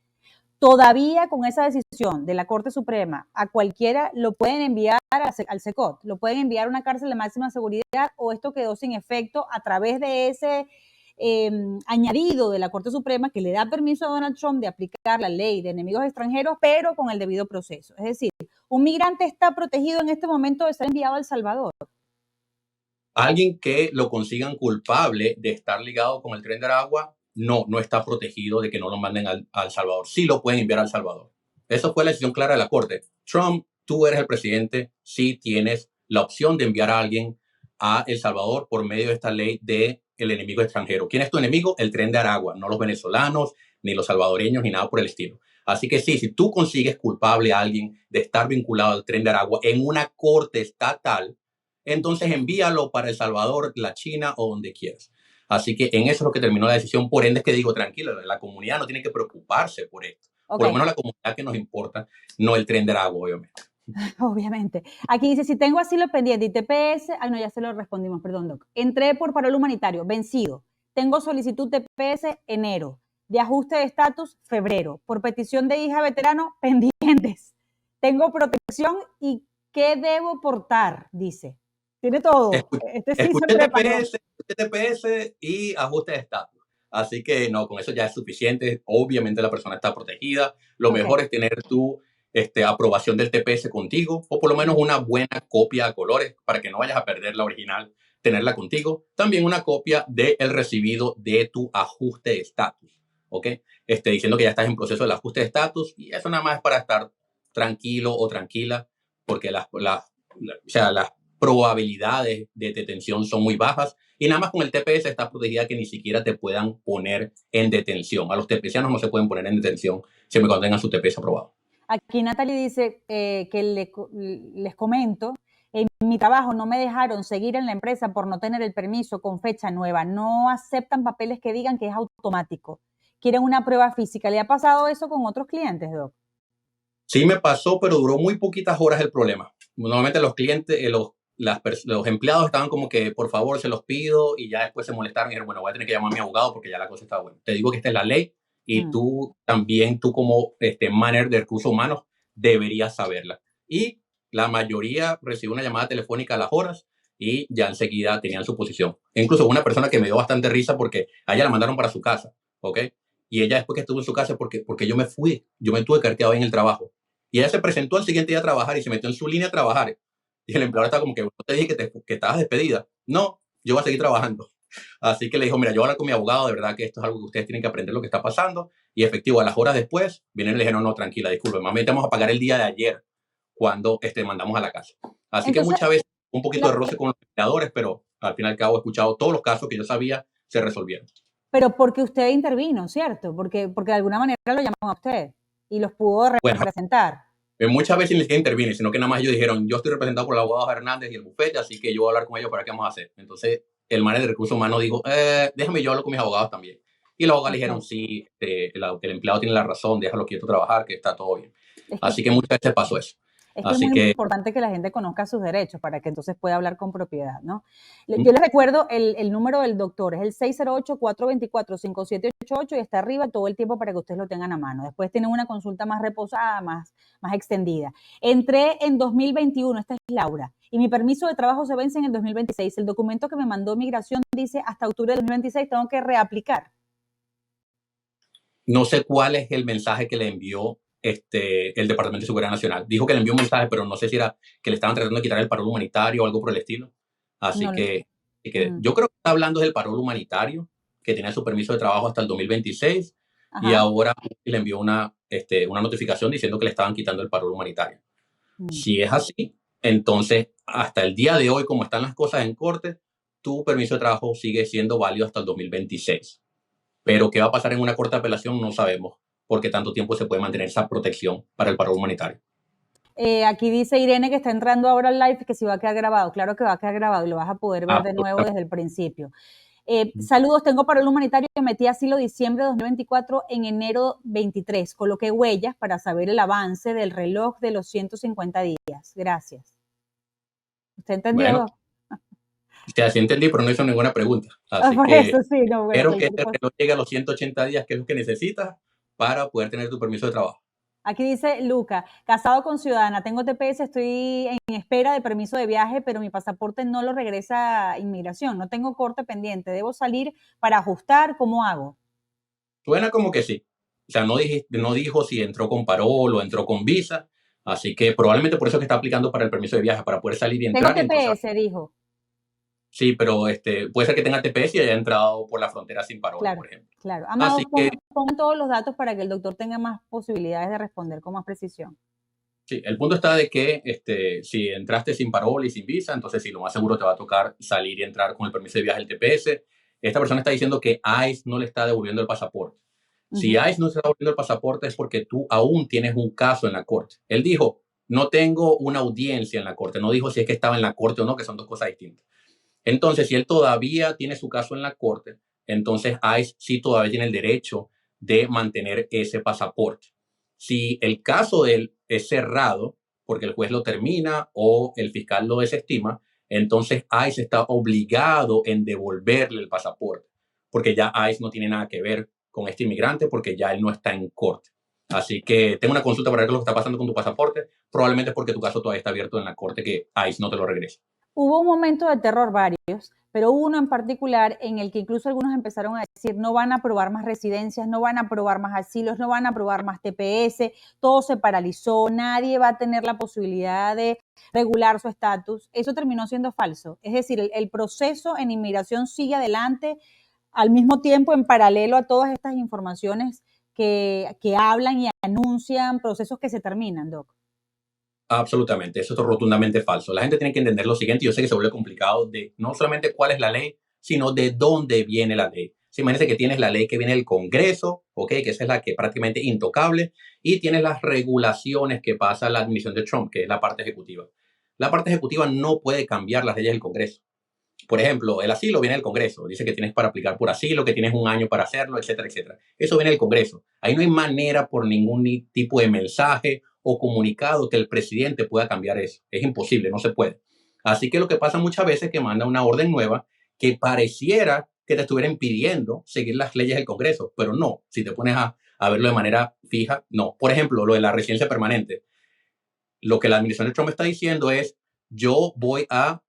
Speaker 1: todavía con esa decisión de la Corte Suprema, a cualquiera lo pueden enviar al SECOT, lo pueden enviar a una cárcel de máxima seguridad, o esto quedó sin efecto a través de ese añadido de la Corte Suprema que le da permiso a Donald Trump de aplicar la ley de enemigos extranjeros, pero con el debido proceso. Es decir, un migrante está protegido en este momento de ser enviado a El Salvador.
Speaker 2: Alguien que lo consigan culpable de estar ligado con el Tren de Aragua, no está protegido de que no lo manden al Salvador. Sí lo pueden enviar al Salvador. Eso fue la decisión clara de la Corte. Trump, tú eres el presidente, sí tienes la opción de enviar a alguien a El Salvador por medio de esta ley de el enemigo extranjero. ¿Quién es tu enemigo? El Tren de Aragua, no los venezolanos, ni los salvadoreños, ni nada por el estilo. Así que sí, si tú consigues culpable a alguien de estar vinculado al Tren de Aragua en una corte estatal, entonces envíalo para El Salvador, la China o donde quieras. Así que en eso es lo que terminó la decisión. Por ende es que digo, tranquilo, la comunidad no tiene que preocuparse por esto.
Speaker 1: Ok,
Speaker 2: Por lo menos la comunidad que nos importa, no el Tren de Aragua, obviamente.
Speaker 1: obviamente. Aquí dice, si tengo asilo pendiente y TPS, ay no, ya se lo respondimos, perdón, doc. Entré por parol humanitario, vencido. Tengo solicitud TPS enero, de ajuste de estatus febrero, por petición de hija veterano pendientes. Tengo protección y ¿qué debo portar? Dice. Tiene todo. Este sí se
Speaker 2: Escuché
Speaker 1: preparó.
Speaker 2: TPS y ajuste de estatus. Así que no, con eso ya es suficiente. Obviamente la persona está protegida. Lo
Speaker 1: Ok.
Speaker 2: mejor es tener tu aprobación del TPS contigo, o por lo menos una buena copia a colores para que no vayas a perder la original, tenerla contigo. También una copia del recibido de tu ajuste de estatus, ¿ok? Diciendo que ya estás en proceso del ajuste de estatus, y eso nada más es para estar tranquilo o tranquila, porque las probabilidades de detención son muy bajas, y nada más con el TPS estás protegida que ni siquiera te puedan poner en detención. A los TPSianos no se pueden poner en detención siempre cuando tengan su TPS aprobado.
Speaker 1: Aquí Natalie dice que les comento, en mi trabajo no me dejaron seguir en la empresa por no tener el permiso con fecha nueva. No aceptan papeles que digan que es automático. Quieren una prueba física. ¿Le ha pasado eso con otros clientes, Doc?
Speaker 2: Sí me pasó, pero duró muy poquitas horas el problema. Normalmente los clientes, los empleados estaban como que, por favor, se los pido, y ya después se molestaron y dijeron, bueno, voy a tener que llamar a mi abogado porque ya la cosa está buena. Te digo que esta es la ley y tú también, tú como manager de recursos humanos, deberías saberla. Y la mayoría recibió una llamada telefónica a las horas y ya enseguida tenían su posición. E incluso una persona que me dio bastante risa porque a ella la mandaron para su casa, ¿ok? Y ella después que estuvo en su casa, porque yo me fui, yo me tuve que quedar en el trabajo. Y ella se presentó al siguiente día a trabajar y se metió en su línea a trabajar. Y el empleador estaba como que, no te dije que estabas despedida. No, yo voy a seguir trabajando. Así que le dijo, mira, yo voy a hablar con mi abogado, de verdad que esto es algo que ustedes tienen que aprender lo que está pasando. Y efectivo, a las horas después, vienen y le dijeron, no, tranquila, disculpe, más vamos a pagar el día de ayer cuando mandamos a la casa. Así que
Speaker 1: Entonces,
Speaker 2: muchas veces un poquito de
Speaker 1: la,
Speaker 2: roce con los empleadores, pero al fin y al cabo he escuchado todos los casos que yo sabía se resolvieron.
Speaker 1: pero porque usted intervino, ¿cierto? Porque de alguna manera lo llamaron a usted y los pudo
Speaker 2: Bueno,
Speaker 1: representar.
Speaker 2: muchas veces ni siquiera interviene, sino que nada más ellos dijeron, yo estoy representado por el abogado Hernández y el bufete, así que yo voy a hablar con ellos para qué vamos a hacer. Entonces, el manager de recursos humanos dijo, déjame yo hablo con mis abogados también. Y los abogados le dijeron,
Speaker 1: Okay.
Speaker 2: sí, el empleado tiene la razón, déjalo quieto trabajar, que está todo bien.
Speaker 1: Es que
Speaker 2: Así que muchas veces pasó eso.
Speaker 1: Es que es
Speaker 2: Así
Speaker 1: muy
Speaker 2: que,
Speaker 1: importante que la gente conozca sus derechos para que entonces pueda hablar con propiedad, ¿no? Yo les recuerdo el número del doctor, es el 608-424-5788 y está arriba todo el tiempo para que ustedes lo tengan a mano. Después tienen una consulta más reposada, más extendida. Entré en 2021, esta es Laura, y mi permiso de trabajo se vence en el 2026. El documento que me mandó Migración dice hasta octubre de 2026 tengo que reaplicar.
Speaker 2: no sé cuál es el mensaje que le envió el Departamento de Seguridad Nacional. Dijo que le envió un mensaje, pero no sé si era que le estaban tratando de quitar el parol humanitario o algo por el estilo. Así
Speaker 1: No,
Speaker 2: que yo creo que está hablando del parol humanitario, que tenía su permiso de trabajo hasta el 2026, y
Speaker 1: ajá.
Speaker 2: ahora le envió una notificación diciendo que le estaban quitando el parol humanitario. Si es así, entonces hasta el día de hoy, como están las cosas en corte, tu permiso de trabajo sigue siendo válido hasta el 2026. Pero qué va a pasar en una corte de apelación no sabemos, porque tanto tiempo se puede mantener esa protección para el paro humanitario.
Speaker 1: Aquí dice Irene que está entrando ahora al live que si va a quedar grabado. Claro que va a quedar grabado y lo vas a poder ver de nuevo desde el principio. Saludos, tengo parol humanitario que metí asilo diciembre de 2024 en enero 23. Coloqué huellas para saber el avance del reloj de los 150 días. Gracias. ¿Usted entendió?
Speaker 2: Bueno, así entendí, pero no hizo ninguna pregunta. Así
Speaker 1: Por
Speaker 2: que
Speaker 1: eso sí, no, bueno,
Speaker 2: espero que
Speaker 1: cualquier
Speaker 2: este
Speaker 1: cosa.
Speaker 2: reloj llegue a los 180 días, que es lo que necesitas para poder tener tu permiso de trabajo.
Speaker 1: Aquí dice Luca, casado con ciudadana, tengo TPS, estoy en espera de permiso de viaje, pero mi pasaporte no lo regresa a inmigración, no tengo corte pendiente, debo salir para ajustar, ¿cómo hago?
Speaker 2: Suena como que sí. O sea, no dijo si entró con parol o entró con visa. Así que probablemente por eso es que está aplicando para el permiso de viaje, para poder salir y
Speaker 1: Tengo
Speaker 2: entrar. Y entonces,
Speaker 1: TPS, dijo.
Speaker 2: sí, pero puede ser que tenga TPS y haya entrado por la frontera sin parol,
Speaker 1: Claro,
Speaker 2: por ejemplo.
Speaker 1: claro.
Speaker 2: Así
Speaker 1: Amado,
Speaker 2: que
Speaker 1: pongan todos los datos para que el doctor tenga más posibilidades de responder con más precisión.
Speaker 2: sí, el punto está de que si entraste sin parol y sin visa, entonces sí, lo más seguro te va a tocar salir y entrar con el permiso de viaje del TPS. Esta persona está diciendo que ICE no le está devolviendo el pasaporte. Si ICE no está devolviendo el pasaporte es porque tú aún tienes un caso en la corte. Él dijo, no tengo una audiencia en la corte. No dijo si es que estaba en la corte o no, que son dos cosas distintas. Entonces, si él todavía tiene su caso en la corte, entonces ICE sí todavía tiene el derecho de mantener ese pasaporte. Si el caso de él es cerrado porque el juez lo termina o el fiscal lo desestima, entonces ICE está obligado en devolverle el pasaporte, porque ya ICE no tiene nada que ver con este inmigrante porque ya él no está en corte. Así que tengo una consulta para ver lo que está pasando con tu pasaporte. Probablemente es porque tu caso todavía está abierto en la corte que ICE no te lo regresa.
Speaker 1: Hubo un momento de terror varios, pero uno en particular en el que incluso algunos empezaron a decir no van a aprobar más residencias, no van a aprobar más asilos, no van a aprobar más TPS, todo se paralizó, nadie va a tener la posibilidad de regular su estatus. Eso terminó siendo falso. Es decir, el proceso en inmigración sigue adelante al mismo tiempo en paralelo a todas estas informaciones que hablan y anuncian procesos que se terminan, Doc.
Speaker 2: Absolutamente, eso es rotundamente falso. La gente tiene que entender lo siguiente, yo sé que se vuelve complicado de no solamente cuál es la ley, sino de dónde viene la ley. Sí, imagínense que tienes la ley que viene del Congreso, ¿ok? Que esa es la que prácticamente intocable, y tienes las regulaciones que pasa la administración de Trump, que es la parte ejecutiva. La parte ejecutiva no puede cambiar las leyes del Congreso. Por ejemplo, el asilo viene del Congreso. Dice que tienes para aplicar por asilo, que tienes un año para hacerlo, etcétera, etcétera. Eso viene del Congreso. Ahí no hay manera por ningún tipo de mensaje o comunicado que el presidente pueda cambiar eso. Es imposible, no se puede. Así que lo que pasa muchas veces es que manda una orden nueva que pareciera que te estuviera impidiendo seguir las leyes del Congreso, pero no. Si te pones a verlo de manera fija, no. Por ejemplo, lo de la residencia permanente. Lo que la administración de Trump está diciendo es, yo voy a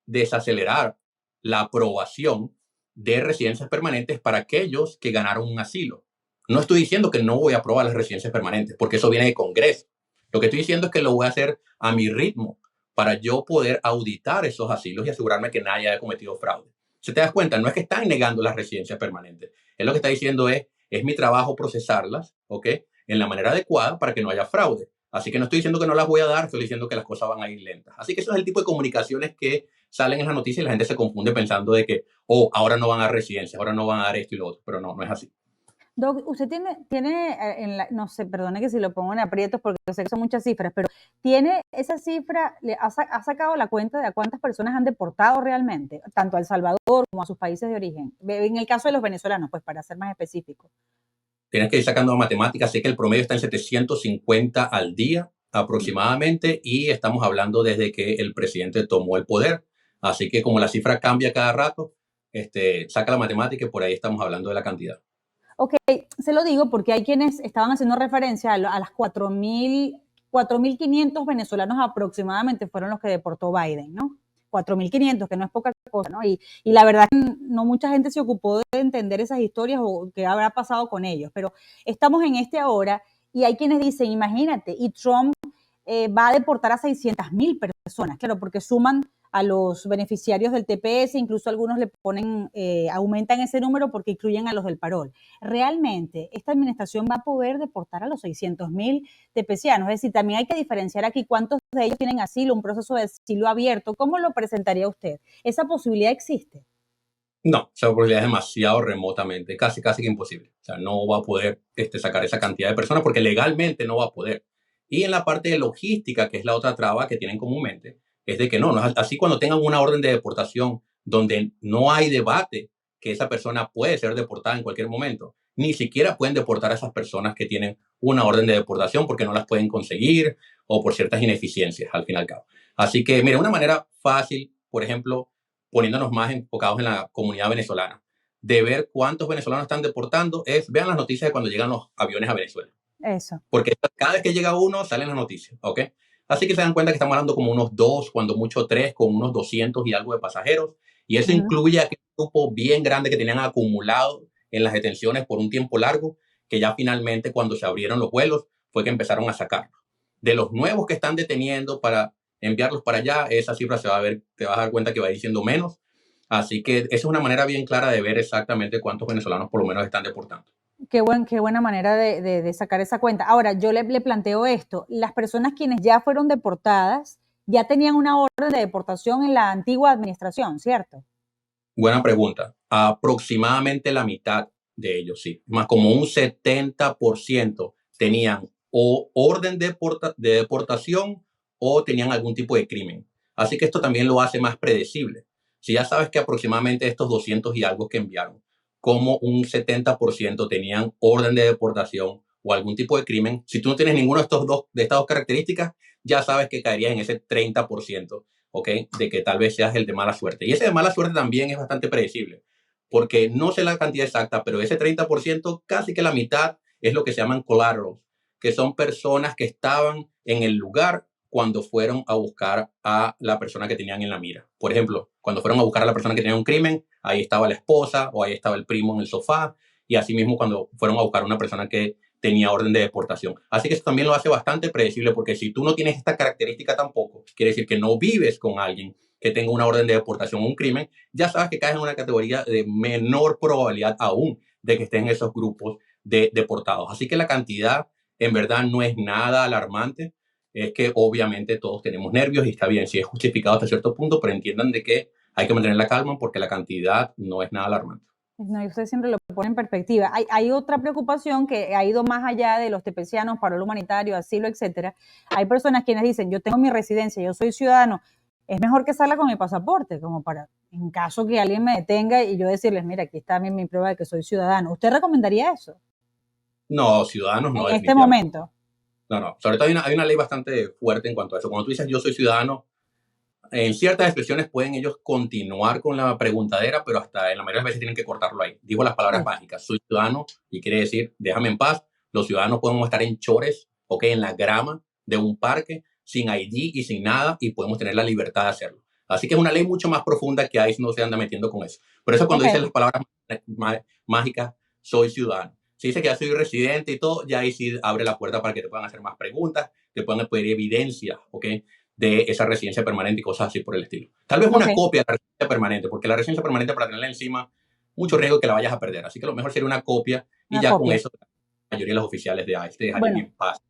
Speaker 2: desacelerar la aprobación de residencias permanentes para aquellos que ganaron un asilo. No estoy diciendo que no voy a aprobar las residencias permanentes, porque eso viene de Congreso. Lo que estoy diciendo es que lo voy a hacer a mi ritmo para yo poder auditar esos asilos y asegurarme que nadie haya cometido fraude. Si te das cuenta, no es que están negando las residencias permanentes. Él lo que está diciendo es mi trabajo procesarlas, ¿ok? En la manera adecuada para que no haya fraude. Así que no estoy diciendo que no las voy a dar, estoy diciendo que las cosas van a ir lentas. Así que eso es el tipo de comunicaciones que salen en las noticias y la gente se confunde pensando de que, oh, ahora no van a dar residencia, ahora no van a dar esto y lo otro, pero no, no es así.
Speaker 1: Doc, usted tiene no sé, perdone que si lo pongo en aprietos porque sé que son muchas cifras, pero ¿tiene esa cifra, ha sacado la cuenta de a cuántas personas han deportado realmente, tanto a El Salvador como a sus países de origen? En el caso de los venezolanos, pues para ser más específico.
Speaker 2: Tienes que ir sacando matemáticas, sé que el promedio está en 750 al día aproximadamente y estamos hablando desde que el presidente tomó el poder. Así que como la cifra cambia cada rato, saca la matemática y por ahí estamos hablando de la cantidad.
Speaker 1: Ok, se lo digo porque hay quienes estaban haciendo referencia a las 4.500 venezolanos aproximadamente fueron los que deportó Biden, ¿no? 4.500, que no es poca cosa, ¿no? Y la verdad no mucha gente se ocupó de entender esas historias o qué habrá pasado con ellos, pero estamos en este ahora y hay quienes dicen, imagínate, y Trump va a deportar a 600.000 personas, claro, porque suman a los beneficiarios del TPS, incluso algunos le ponen, aumentan ese número porque incluyen a los del parol. Realmente, esta administración va a poder deportar a los 600.000 tepecianos, es decir, también hay que diferenciar aquí cuántos de ellos tienen asilo, un proceso de asilo abierto. ¿Cómo lo presentaría usted? ¿Esa posibilidad existe?
Speaker 2: No, esa probabilidad es demasiado remotamente, casi que imposible. O sea, no va a poder sacar esa cantidad de personas porque legalmente no va a poder. Y en la parte de logística, que es la otra traba que tienen comúnmente, es de que no es así cuando tengan una orden de deportación donde no hay debate que esa persona puede ser deportada en cualquier momento. Ni siquiera pueden deportar a esas personas que tienen una orden de deportación porque no las pueden conseguir o por ciertas ineficiencias, al fin y al cabo. Así que, mira, una manera fácil, por ejemplo, poniéndonos más enfocados en la comunidad venezolana, de ver cuántos venezolanos están deportando es, vean las noticias de cuando llegan los aviones a Venezuela.
Speaker 1: Eso.
Speaker 2: Porque cada vez que llega uno, salen las noticias, ¿ok? Así que se dan cuenta que estamos hablando como unos 2, cuando mucho 3, con unos 200 y algo de pasajeros. Y eso incluye a aquel grupo bien grande que tenían acumulado en las detenciones por un tiempo largo, que ya finalmente cuando se abrieron los vuelos fue que empezaron a sacarlos. De los nuevos que están deteniendo para enviarlos para allá, esa cifra se va a ver, te vas a dar cuenta que va a ir siendo menos. Así que esa es una manera bien clara de ver exactamente cuántos venezolanos por lo menos están deportando.
Speaker 1: Qué buena manera de sacar esa cuenta. Ahora, yo le planteo esto. Las personas quienes ya fueron deportadas ya tenían una orden de deportación en la antigua administración, ¿cierto?
Speaker 2: Buena pregunta. Aproximadamente la mitad de ellos, sí. Más como un 70% tenían o orden de deportación o tenían algún tipo de crimen. Así que esto también lo hace más predecible. Si ya sabes que aproximadamente estos 200 y algo que enviaron, como un 70% tenían orden de deportación o algún tipo de crimen, si tú no tienes ninguno de estas dos características, ya sabes que caerías en ese 30%. ¿Ok? De que tal vez seas el de mala suerte. Y ese de mala suerte también es bastante predecible, porque no sé la cantidad exacta, pero ese 30%, casi que la mitad, es lo que se llaman collaterals, que son personas que estaban en el lugar cuando fueron a buscar a la persona que tenían en la mira. Por ejemplo, cuando fueron a buscar a la persona que tenía un crimen, ahí estaba la esposa o ahí estaba el primo en el sofá, y asimismo cuando fueron a buscar a una persona que tenía orden de deportación. Así que eso también lo hace bastante predecible, porque si tú no tienes esta característica tampoco, quiere decir que no vives con alguien que tenga una orden de deportación o un crimen, ya sabes que caes en una categoría de menor probabilidad aún de que estés en esos grupos de deportados. Así que la cantidad en verdad no es nada alarmante. Es que obviamente todos tenemos nervios y está bien, si es justificado hasta cierto punto, pero entiendan de que hay que mantener la calma porque la cantidad no es nada alarmante.
Speaker 1: No, y usted siempre lo pone en perspectiva. Hay otra preocupación que ha ido más allá de los tepecianos, parol humanitario, asilo, etcétera. Hay personas quienes dicen, yo tengo mi residencia, yo soy ciudadano, es mejor que salga con mi pasaporte, como para, en caso que alguien me detenga y yo decirles, mira, aquí está mi prueba de que soy ciudadano. ¿Usted recomendaría eso?
Speaker 2: No, ciudadanos no,
Speaker 1: En este
Speaker 2: definitivamente.
Speaker 1: momento.
Speaker 2: No. Sobre todo hay una ley bastante fuerte en cuanto a eso. Cuando tú dices yo soy ciudadano, en ciertas expresiones pueden ellos continuar con la preguntadera, pero hasta en la mayoría de las veces tienen que cortarlo ahí. Digo las palabras mágicas, soy ciudadano, y quiere decir, déjame en paz. Los ciudadanos podemos estar en chores, ¿ok? En la grama de un parque, sin ID y sin nada, y podemos tener la libertad de hacerlo. Así que es una ley mucho más profunda que ICE no se anda metiendo con eso. Por eso cuando dicen las palabras mágicas, soy ciudadano. Si dice que ya soy residente y todo, ya ahí sí abre la puerta para que te puedan hacer más preguntas, que puedan pedir evidencia, ¿ok? De esa residencia permanente y cosas así por el estilo. Tal vez una copia de la residencia permanente, porque la residencia permanente para tenerla encima, mucho riesgo que la vayas a perder. Así que lo mejor sería una copia y ya con eso la mayoría de los oficiales de ICE te dejarían en paz.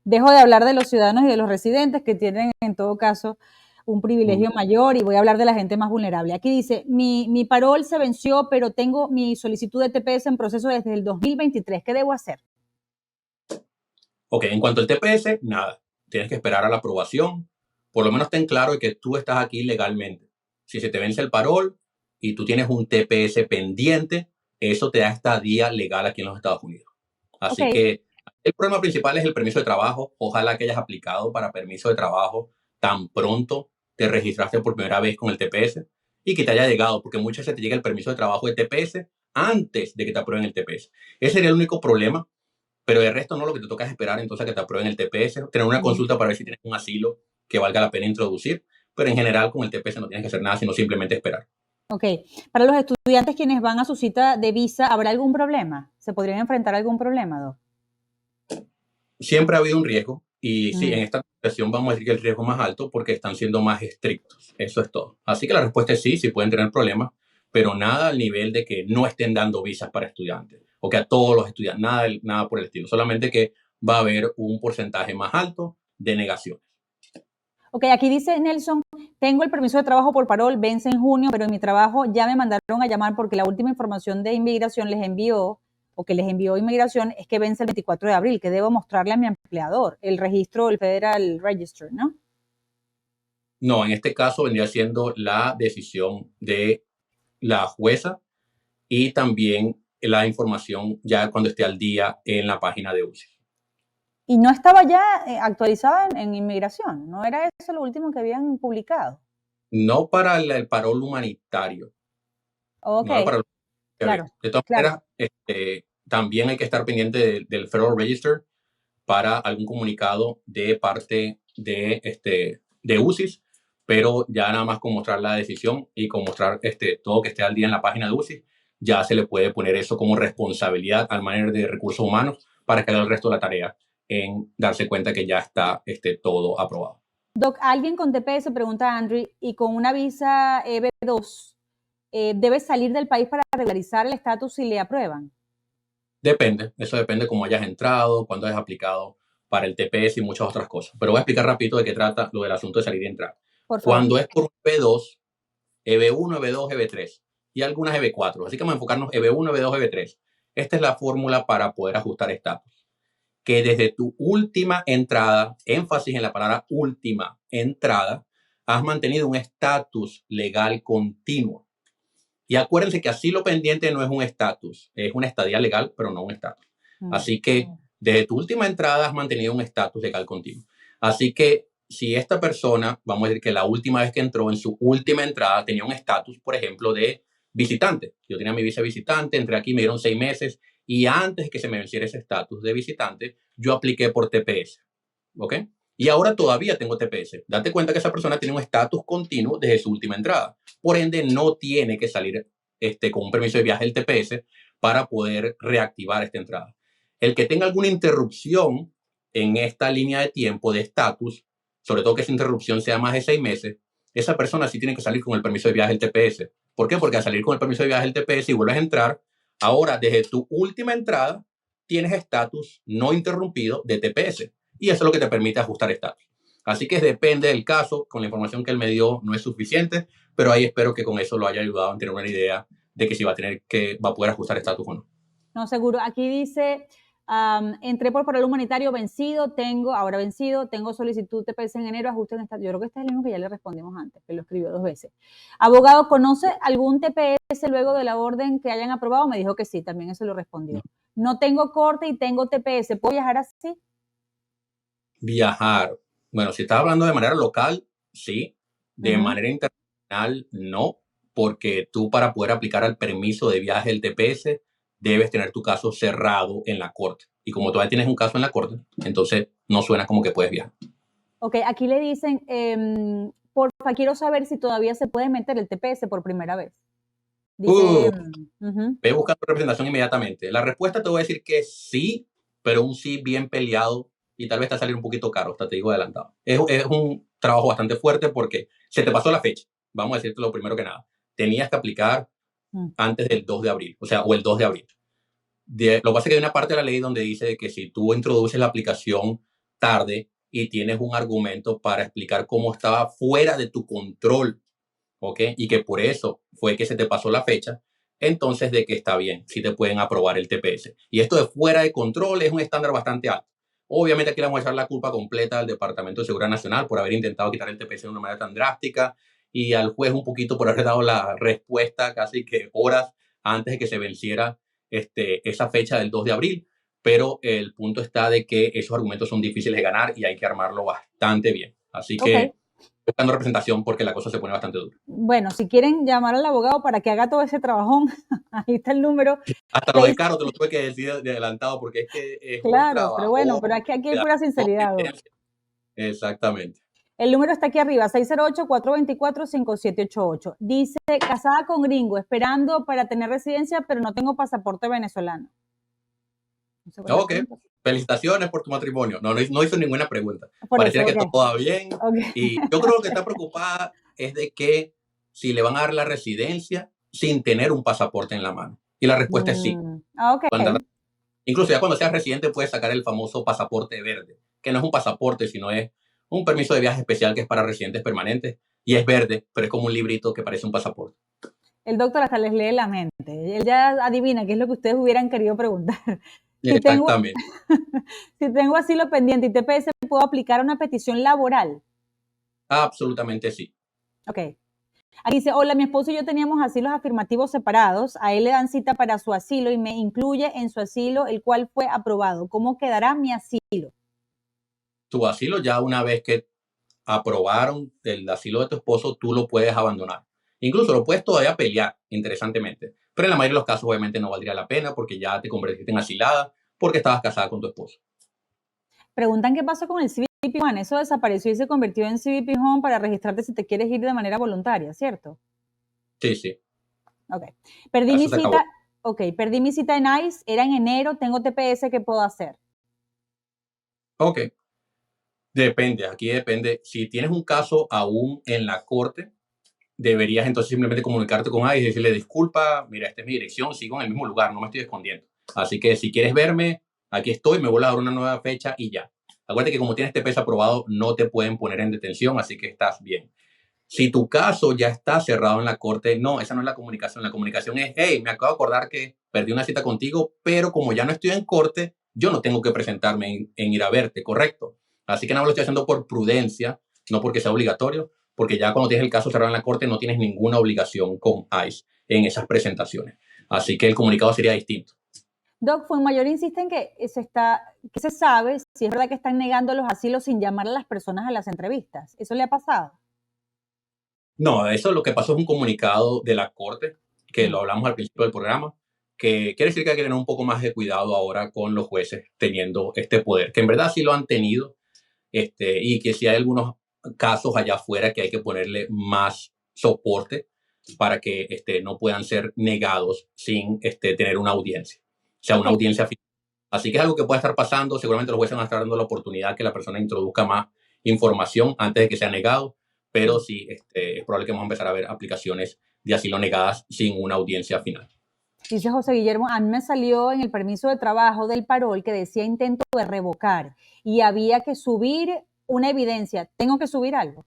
Speaker 1: Dejo de hablar de los ciudadanos y de los residentes que tienen en todo caso un privilegio mayor y voy a hablar de la gente más vulnerable. Aquí dice, mi parol se venció, pero tengo mi solicitud de TPS en proceso desde el 2023. ¿Qué debo hacer?
Speaker 2: Ok, en cuanto al TPS, nada. Tienes que esperar a la aprobación. Por lo menos ten claro que tú estás aquí legalmente. Si se te vence el parol y tú tienes un TPS pendiente, eso te da estadía legal aquí en los Estados Unidos. Así que el problema principal es el permiso de trabajo. Ojalá que hayas aplicado para permiso de trabajo tan pronto te registraste por primera vez con el TPS y que te haya llegado, porque muchas veces te llega el permiso de trabajo de TPS antes de que te aprueben el TPS. Ese sería el único problema, pero de resto no, lo que te toca es esperar entonces a que te aprueben el TPS, tener una consulta para ver si tienes un asilo que valga la pena introducir, pero en general con el TPS no tienes que hacer nada, sino simplemente esperar.
Speaker 1: Ok. Para los estudiantes quienes van a su cita de visa, ¿habrá algún problema? ¿Se podrían enfrentar a algún problema, Doc?
Speaker 2: Siempre ha habido un riesgo y sí, en esta situación vamos a decir que el riesgo más alto porque están siendo más estrictos. Eso es todo. Así que la respuesta es sí, sí pueden tener problemas, pero nada al nivel de que no estén dando visas para estudiantes o que a todos los estudiantes, nada por el estilo. Solamente que va a haber un porcentaje más alto de negaciones.
Speaker 1: Ok, aquí dice Nelson, tengo el permiso de trabajo por parol, vence en junio, pero en mi trabajo ya me mandaron a llamar porque la última información de inmigración les envió inmigración es que vence el 24 de abril, que debo mostrarle a mi empleador, el registro, el Federal Register, ¿no?
Speaker 2: No, en este caso vendría siendo la decisión de la jueza y también la información ya cuando esté al día en la página de UCI.
Speaker 1: Y no estaba ya actualizada en inmigración, ¿no era eso lo último que habían publicado?
Speaker 2: No para el parol humanitario.
Speaker 1: Ok,
Speaker 2: No para el
Speaker 1: claro,
Speaker 2: De todas
Speaker 1: claro.
Speaker 2: maneras, también hay que estar pendiente del Federal Register para algún comunicado de parte de UCIS, pero ya nada más con mostrar la decisión y con mostrar todo que esté al día en la página de UCIS, ya se le puede poner eso como responsabilidad al manager de recursos humanos para que haga el resto de la tarea en darse cuenta que ya está todo aprobado.
Speaker 1: Doc, alguien con TPS, pregunta Andrew, y con una visa EB2, ¿debe salir del país para regularizar el estatus si le aprueban?
Speaker 2: Depende, eso depende cómo hayas entrado, cuándo hayas aplicado para el TPS y muchas otras cosas. Pero voy a explicar rapidito de qué trata lo del asunto de salir y entrar.
Speaker 1: Por favor.
Speaker 2: Cuando es por EB2, EB1, EB2, EB3 y algunas EB4. Así que vamos a enfocarnos EB1, EB2, EB3. Esta es la fórmula para poder ajustar estatus. Que desde tu última entrada, énfasis en la palabra última entrada, has mantenido un estatus legal continuo. Y acuérdense que asilo pendiente no es un estatus, es una estadía legal, pero no un estatus. Así que desde tu última entrada has mantenido un estatus legal continuo. Así que si esta persona, vamos a decir que la última vez que entró en su última entrada tenía un estatus, por ejemplo, de visitante. Yo tenía mi visa visitante, entré aquí, me dieron 6 meses y antes de que se me venciera ese estatus de visitante, yo apliqué por TPS. ¿Ok? Y ahora todavía tengo TPS. Date cuenta que esa persona tiene un estatus continuo desde su última entrada. Por ende, no tiene que salir con un permiso de viaje del TPS para poder reactivar esta entrada. El que tenga alguna interrupción en esta línea de tiempo de estatus, sobre todo que esa interrupción sea más de 6 meses, esa persona sí tiene que salir con el permiso de viaje del TPS. ¿Por qué? Porque al salir con el permiso de viaje del TPS y vuelves a entrar, ahora desde tu última entrada tienes estatus no interrumpido de TPS. Y eso es lo que te permite ajustar estatus. Así que depende del caso, con la información que él me dio no es suficiente, pero ahí espero que con eso lo haya ayudado a tener una idea de que si va a poder ajustar estatus o no.
Speaker 1: No, seguro. Aquí dice, entré por parol humanitario ahora vencido, tengo solicitud TPS en enero, ajuste en estatus. Yo creo que este es el mismo que ya le respondimos antes, que lo escribió 2 veces. Abogado, ¿conoce algún TPS luego de la orden que hayan aprobado? Me dijo que sí, también eso lo respondió. No tengo corte y tengo TPS, ¿puedo viajar así?
Speaker 2: Viajar. Bueno, si estás hablando de manera local, sí. De manera internacional, no. Porque tú para poder aplicar al permiso de viaje del TPS, debes tener tu caso cerrado en la corte. Y como todavía tienes un caso en la corte, entonces no suena como que puedes viajar.
Speaker 1: Ok, aquí le dicen, porfa, quiero saber si todavía se puede meter el TPS por primera vez. Dice,
Speaker 2: Ve buscando representación inmediatamente. La respuesta te voy a decir que sí, pero un sí bien peleado y tal vez te va a salir un poquito caro, hasta te digo adelantado. Es un trabajo bastante fuerte porque se te pasó la fecha. Vamos a decirte lo primero que nada. Tenías que aplicar antes del 2 de abril, o el 2 de abril. Lo que pasa es que hay una parte de la ley donde dice que si tú introduces la aplicación tarde y tienes un argumento para explicar cómo estaba fuera de tu control, ¿ok? Y que por eso fue que se te pasó la fecha, entonces de que está bien, sí te pueden aprobar el TPS. Y esto de fuera de control es un estándar bastante alto. Obviamente aquí le vamos a echar la culpa completa al Departamento de Seguridad Nacional por haber intentado quitar el TPS de una manera tan drástica y al juez un poquito por haber dado la respuesta casi que horas antes de que se venciera esa fecha del 2 de abril. Pero el punto está de que esos argumentos son difíciles de ganar y hay que armarlo bastante bien. Así que buscando representación porque la cosa se pone bastante dura.
Speaker 1: Bueno, si quieren llamar al abogado para que haga todo ese trabajón, ahí está el número.
Speaker 2: Hasta lo de caro te lo tuve que decir de adelantado porque es que es un
Speaker 1: Claro, pero bueno,
Speaker 2: trabajo.
Speaker 1: pero aquí hay pura sinceridad.
Speaker 2: Exactamente.
Speaker 1: El número está aquí arriba, 608-424-5788. Dice, casada con gringo, esperando para tener residencia, pero no tengo pasaporte venezolano.
Speaker 2: Ok, felicitaciones por tu matrimonio. No hizo ninguna pregunta. Pareciera que todo va bien. Y yo creo que está preocupada es de que si le van a dar la residencia sin tener un pasaporte en la mano. Y la respuesta es sí. Incluso ya cuando seas residente puedes sacar el famoso pasaporte verde, que no es un pasaporte, sino es un permiso de viaje especial que es para residentes permanentes. Y es verde, pero es como un librito que parece un pasaporte.
Speaker 1: El doctor hasta les lee la mente. Él ya adivina qué es lo que ustedes hubieran querido preguntar.
Speaker 2: Exactamente.
Speaker 1: Si tengo asilo pendiente y TPS, ¿puedo aplicar una petición laboral?
Speaker 2: Absolutamente sí.
Speaker 1: Ok. Aquí dice, hola, mi esposo y yo teníamos asilos afirmativos separados, a él le dan cita para su asilo y me incluye en su asilo, el cual fue aprobado. ¿Cómo quedará mi asilo?
Speaker 2: Tu asilo ya una vez que aprobaron el asilo de tu esposo, tú lo puedes abandonar. Incluso lo puedes todavía pelear, interesantemente. Pero en la mayoría de los casos, obviamente, no valdría la pena porque ya te convertiste en asilada porque estabas casada con tu esposo.
Speaker 1: Preguntan qué pasó con el CBP One. Eso desapareció y se convirtió en CBP Home para registrarte si te quieres ir de manera voluntaria, ¿cierto?
Speaker 2: Sí, sí.
Speaker 1: Ok. Perdí mi
Speaker 2: Eso se acabó.
Speaker 1: cita. Ok, perdí mi cita en ICE, era en enero, tengo TPS, ¿qué puedo hacer?
Speaker 2: Ok. Depende, aquí depende. Si tienes un caso aún en la corte, deberías entonces simplemente comunicarte con ICE y decirle, disculpa, mira, esta es mi dirección, sigo en el mismo lugar, no me estoy escondiendo. Así que si quieres verme, aquí estoy, me vuelvo a dar una nueva fecha y ya. Acuérdate que como tienes TPS aprobado, no te pueden poner en detención, así que estás bien. Si tu caso ya está cerrado en la corte, no, esa no es la comunicación. La comunicación es, hey, me acabo de acordar que perdí una cita contigo, pero como ya no estoy en corte, yo no tengo que presentarme en ir a verte, ¿correcto? Así que no lo estoy haciendo por prudencia, no porque sea obligatorio, porque ya cuando tienes el caso cerrado en la corte no tienes ninguna obligación con ICE en esas presentaciones. Así que el comunicado sería distinto.
Speaker 1: Doc, Mayor insiste en que se sabe si es verdad que están negando los asilos sin llamar a las personas a las entrevistas. ¿Eso le ha pasado?
Speaker 2: No, eso lo que pasó es un comunicado de la corte, que lo hablamos al principio del programa, que quiere decir que hay que tener un poco más de cuidado ahora con los jueces teniendo este poder, que en verdad sí lo han tenido, y que sí hay algunos casos allá afuera que hay que ponerle más soporte para que no puedan ser negados sin tener una audiencia, o sea, una
Speaker 1: Ok,
Speaker 2: audiencia final. Así que es algo que puede estar pasando, seguramente los jueces van a estar dando la oportunidad que la persona introduzca más información antes de que sea negado, pero sí es probable que vamos a empezar a ver aplicaciones de asilo negadas sin una audiencia final.
Speaker 1: dice José Guillermo, a mí me salió en el permiso de trabajo del parol que decía intento de revocar y había que subir una evidencia. ¿Tengo que subir algo?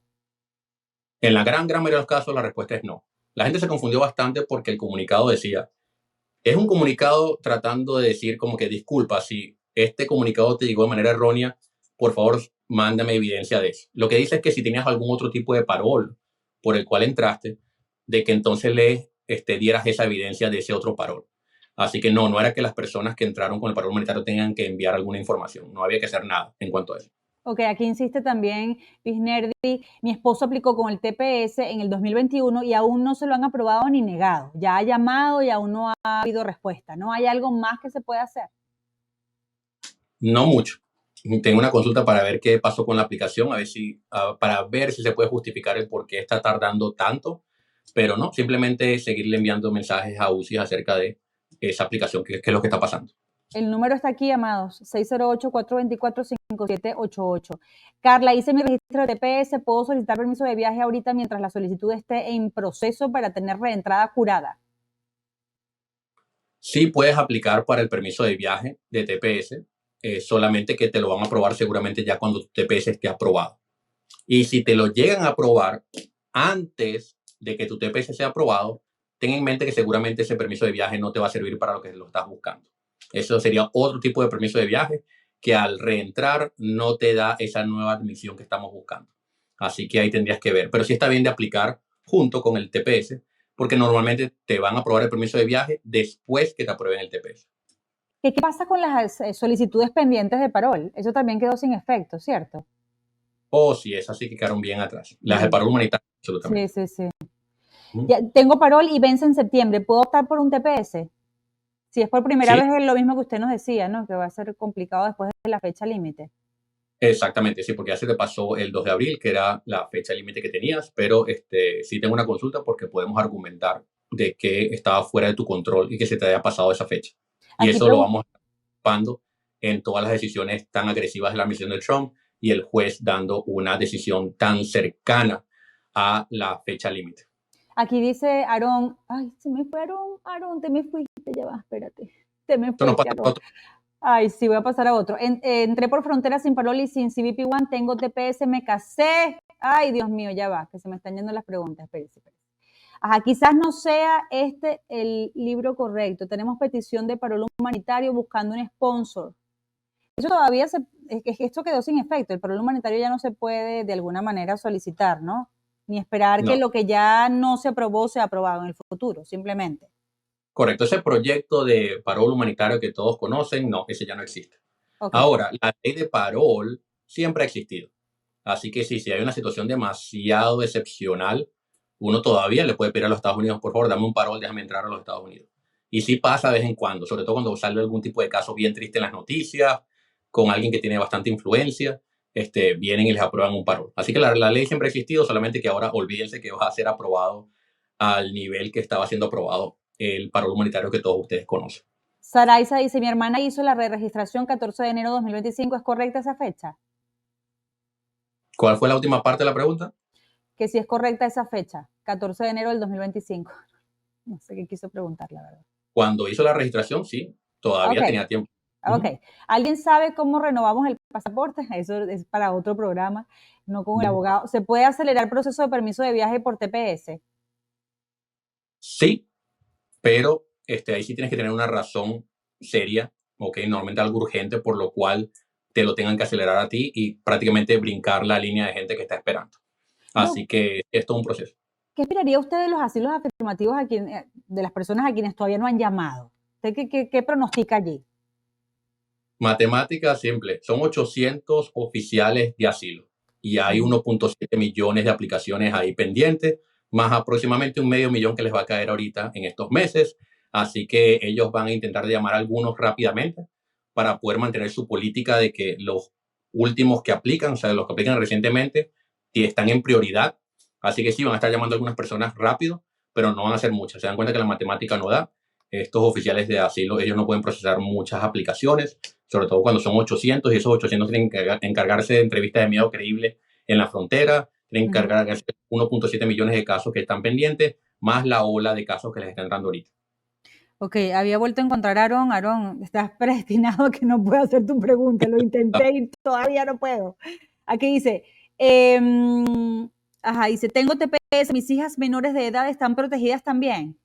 Speaker 2: En la gran mayoría de los casos la respuesta es no. La gente se confundió bastante porque el comunicado decía, es un comunicado tratando de decir como que disculpa, si este comunicado te llegó de manera errónea, por favor, mándame evidencia de eso. Lo que dice es que si tenías algún otro tipo de parol por el cual entraste, de que entonces le dieras esa evidencia de ese otro parol. Así que no era que las personas que entraron con el parol humanitario tengan que enviar alguna información. No había que hacer nada en cuanto a eso.
Speaker 1: Ok, aquí insiste también Pisnerdi, mi esposo aplicó con el TPS en el 2021 y aún no se lo han aprobado ni negado. Ya ha llamado y aún no ha habido respuesta. ¿No hay algo más que se puede hacer?
Speaker 2: No mucho. Tengo una consulta para ver qué pasó con la aplicación, para ver si se puede justificar el por qué está tardando tanto, pero no, simplemente seguirle enviando mensajes a UCI acerca de esa aplicación, qué es lo que está pasando.
Speaker 1: El número está aquí, amados, 608-424-5788. Carla, hice mi registro de TPS, ¿puedo solicitar permiso de viaje ahorita mientras la solicitud esté en proceso para tener reentrada jurada?
Speaker 2: Sí puedes aplicar para el permiso de viaje de TPS, solamente que te lo van a aprobar seguramente ya cuando tu TPS esté aprobado. Y si te lo llegan a aprobar antes de que tu TPS sea aprobado, ten en mente que seguramente ese permiso de viaje no te va a servir para lo que lo estás buscando. Eso sería otro tipo de permiso de viaje que al reentrar no te da esa nueva admisión que estamos buscando. Así que ahí tendrías que ver. Pero sí está bien de aplicar junto con el TPS, porque normalmente te van a aprobar el permiso de viaje después que te aprueben el TPS.
Speaker 1: ¿Qué pasa con las solicitudes pendientes de parol? Eso también quedó sin efecto, ¿cierto?
Speaker 2: Oh, sí, esas sí que quedaron bien atrás. Las de paro humanitario,
Speaker 1: Sí,
Speaker 2: absolutamente.
Speaker 1: sí, sí. Ya, tengo parol y vence en septiembre. ¿Puedo optar por un TPS? Si es por primera
Speaker 2: Sí,
Speaker 1: vez, es lo mismo que usted nos decía, ¿no? Que va a ser complicado después de la fecha límite.
Speaker 2: exactamente, sí, porque ya se te pasó el 2 de abril, que era la fecha límite que tenías, pero sí tengo una consulta porque podemos argumentar de que estaba fuera de tu control y que se te haya pasado esa fecha. Y
Speaker 1: Aquí
Speaker 2: eso lo
Speaker 1: pregunto.
Speaker 2: vamos ocupando en todas las decisiones tan agresivas de la administración de Trump y el juez dando una decisión tan cercana a la fecha límite.
Speaker 1: Aquí dice Aarón, ay, se me fue Aarón, te me fuiste, ya va, espérate, te me
Speaker 2: Esto nos
Speaker 1: fuiste,
Speaker 2: pasa a
Speaker 1: Aarón.
Speaker 2: otros.
Speaker 1: Ay, sí, voy a pasar a otro. Entré por frontera sin parol y sin CBP One, tengo TPS, me casé. Ay, Dios mío, ya va, que se me están yendo las preguntas, espérate. Ajá, quizás no sea este el libro correcto. Tenemos petición de parol humanitario buscando un sponsor. Eso todavía esto quedó sin efecto. El parol humanitario ya no se puede de alguna manera solicitar, ¿no? ni esperar que
Speaker 2: No,
Speaker 1: lo que ya no se aprobó sea aprobado en el futuro, simplemente.
Speaker 2: correcto. Ese proyecto de parol humanitario que todos conocen, no, ese ya no existe.
Speaker 1: Ok.
Speaker 2: Ahora, la ley de parol siempre ha existido. Así que sí, si hay una situación demasiado excepcional, uno todavía le puede pedir a los Estados Unidos, por favor, dame un parol, déjame entrar a los Estados Unidos. Y sí pasa de vez en cuando, sobre todo cuando sale algún tipo de caso bien triste en las noticias, con alguien que tiene bastante influencia, vienen y les aprueban un parol. Así que la ley siempre ha existido, solamente que ahora olvídense que va a ser aprobado al nivel que estaba siendo aprobado el parol humanitario que todos ustedes conocen.
Speaker 1: Saraiza dice, mi hermana hizo la re-registración 14 de enero de 2025, ¿es correcta esa fecha?
Speaker 2: ¿Cuál fue la última parte de la pregunta?
Speaker 1: Que si es correcta esa fecha, 14 de enero del 2025. No sé qué quiso preguntar, la verdad.
Speaker 2: Cuando hizo la registración, sí, todavía
Speaker 1: Ok,
Speaker 2: tenía tiempo.
Speaker 1: ok. ¿Alguien sabe cómo renovamos el pasaporte? Eso es para otro programa, no con el abogado. ¿Se puede acelerar el proceso de permiso de viaje por TPS?
Speaker 2: Sí, pero ahí sí tienes que tener una razón seria, ¿ok? Normalmente algo urgente por lo cual te lo tengan que acelerar a ti y prácticamente brincar la línea de gente que está esperando.
Speaker 1: Doc,
Speaker 2: Así que esto es un proceso.
Speaker 1: ¿qué esperaría usted de los asilos afirmativos de las personas a quienes todavía no han llamado? ¿Usted qué pronostica allí?
Speaker 2: Matemática simple, son 800 oficiales de asilo y hay 1.7 millones de aplicaciones ahí pendientes, más aproximadamente 500,000 que les va a caer ahorita en estos meses. Así que ellos van a intentar llamar a algunos rápidamente para poder mantener su política de que los últimos que aplican, o sea, los que aplican recientemente, están en prioridad. Así que sí, van a estar llamando a algunas personas rápido, pero no van a ser muchas. Se dan cuenta que la matemática no da. Estos oficiales de asilo, ellos no pueden procesar muchas aplicaciones, sobre todo cuando son 800 y esos 800 tienen que encargarse de entrevistas de miedo creíble en la frontera, tienen que encargarse de 1.7 millones de casos que están pendientes, más la ola de casos que les están dando ahorita.
Speaker 1: Ok, había vuelto a encontrar a Aarón. Aarón, estás predestinado a que no pueda hacer tu pregunta. Lo intenté y todavía no puedo. Aquí dice, dice, tengo TPS, mis hijas menores de edad están protegidas también.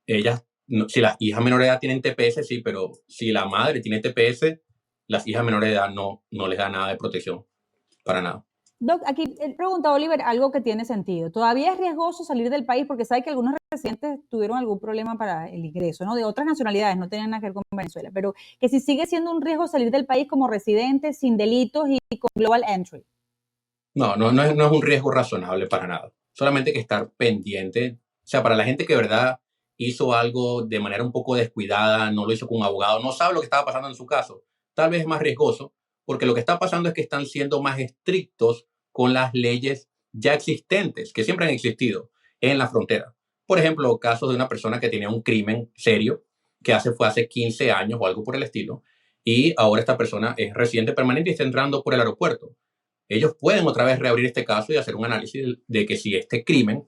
Speaker 2: Ellas, si las hijas menores de edad tienen TPS, sí, pero si la madre tiene TPS, las hijas menores de edad no les da nada de protección, para nada.
Speaker 1: Doc, aquí pregunta Oliver algo que tiene sentido. ¿Todavía es riesgoso salir del país? Porque sabe que algunos residentes tuvieron algún problema para el ingreso, ¿no? De otras nacionalidades, no tenían nada que ver con Venezuela, pero que si sigue siendo un riesgo salir del país como residente, sin delitos y con Global Entry.
Speaker 2: No es un riesgo razonable para nada. Solamente que estar pendiente. O sea, para la gente que de verdad hizo algo de manera un poco descuidada, no lo hizo con un abogado, no sabe lo que estaba pasando en su caso, tal vez es más riesgoso, porque lo que está pasando es que están siendo más estrictos con las leyes ya existentes, que siempre han existido en la frontera. Por ejemplo, casos de una persona que tenía un crimen serio, que fue hace 15 años o algo por el estilo, y ahora esta persona es residente permanente y está entrando por el aeropuerto. Ellos pueden otra vez reabrir este caso y hacer un análisis de que si este crimen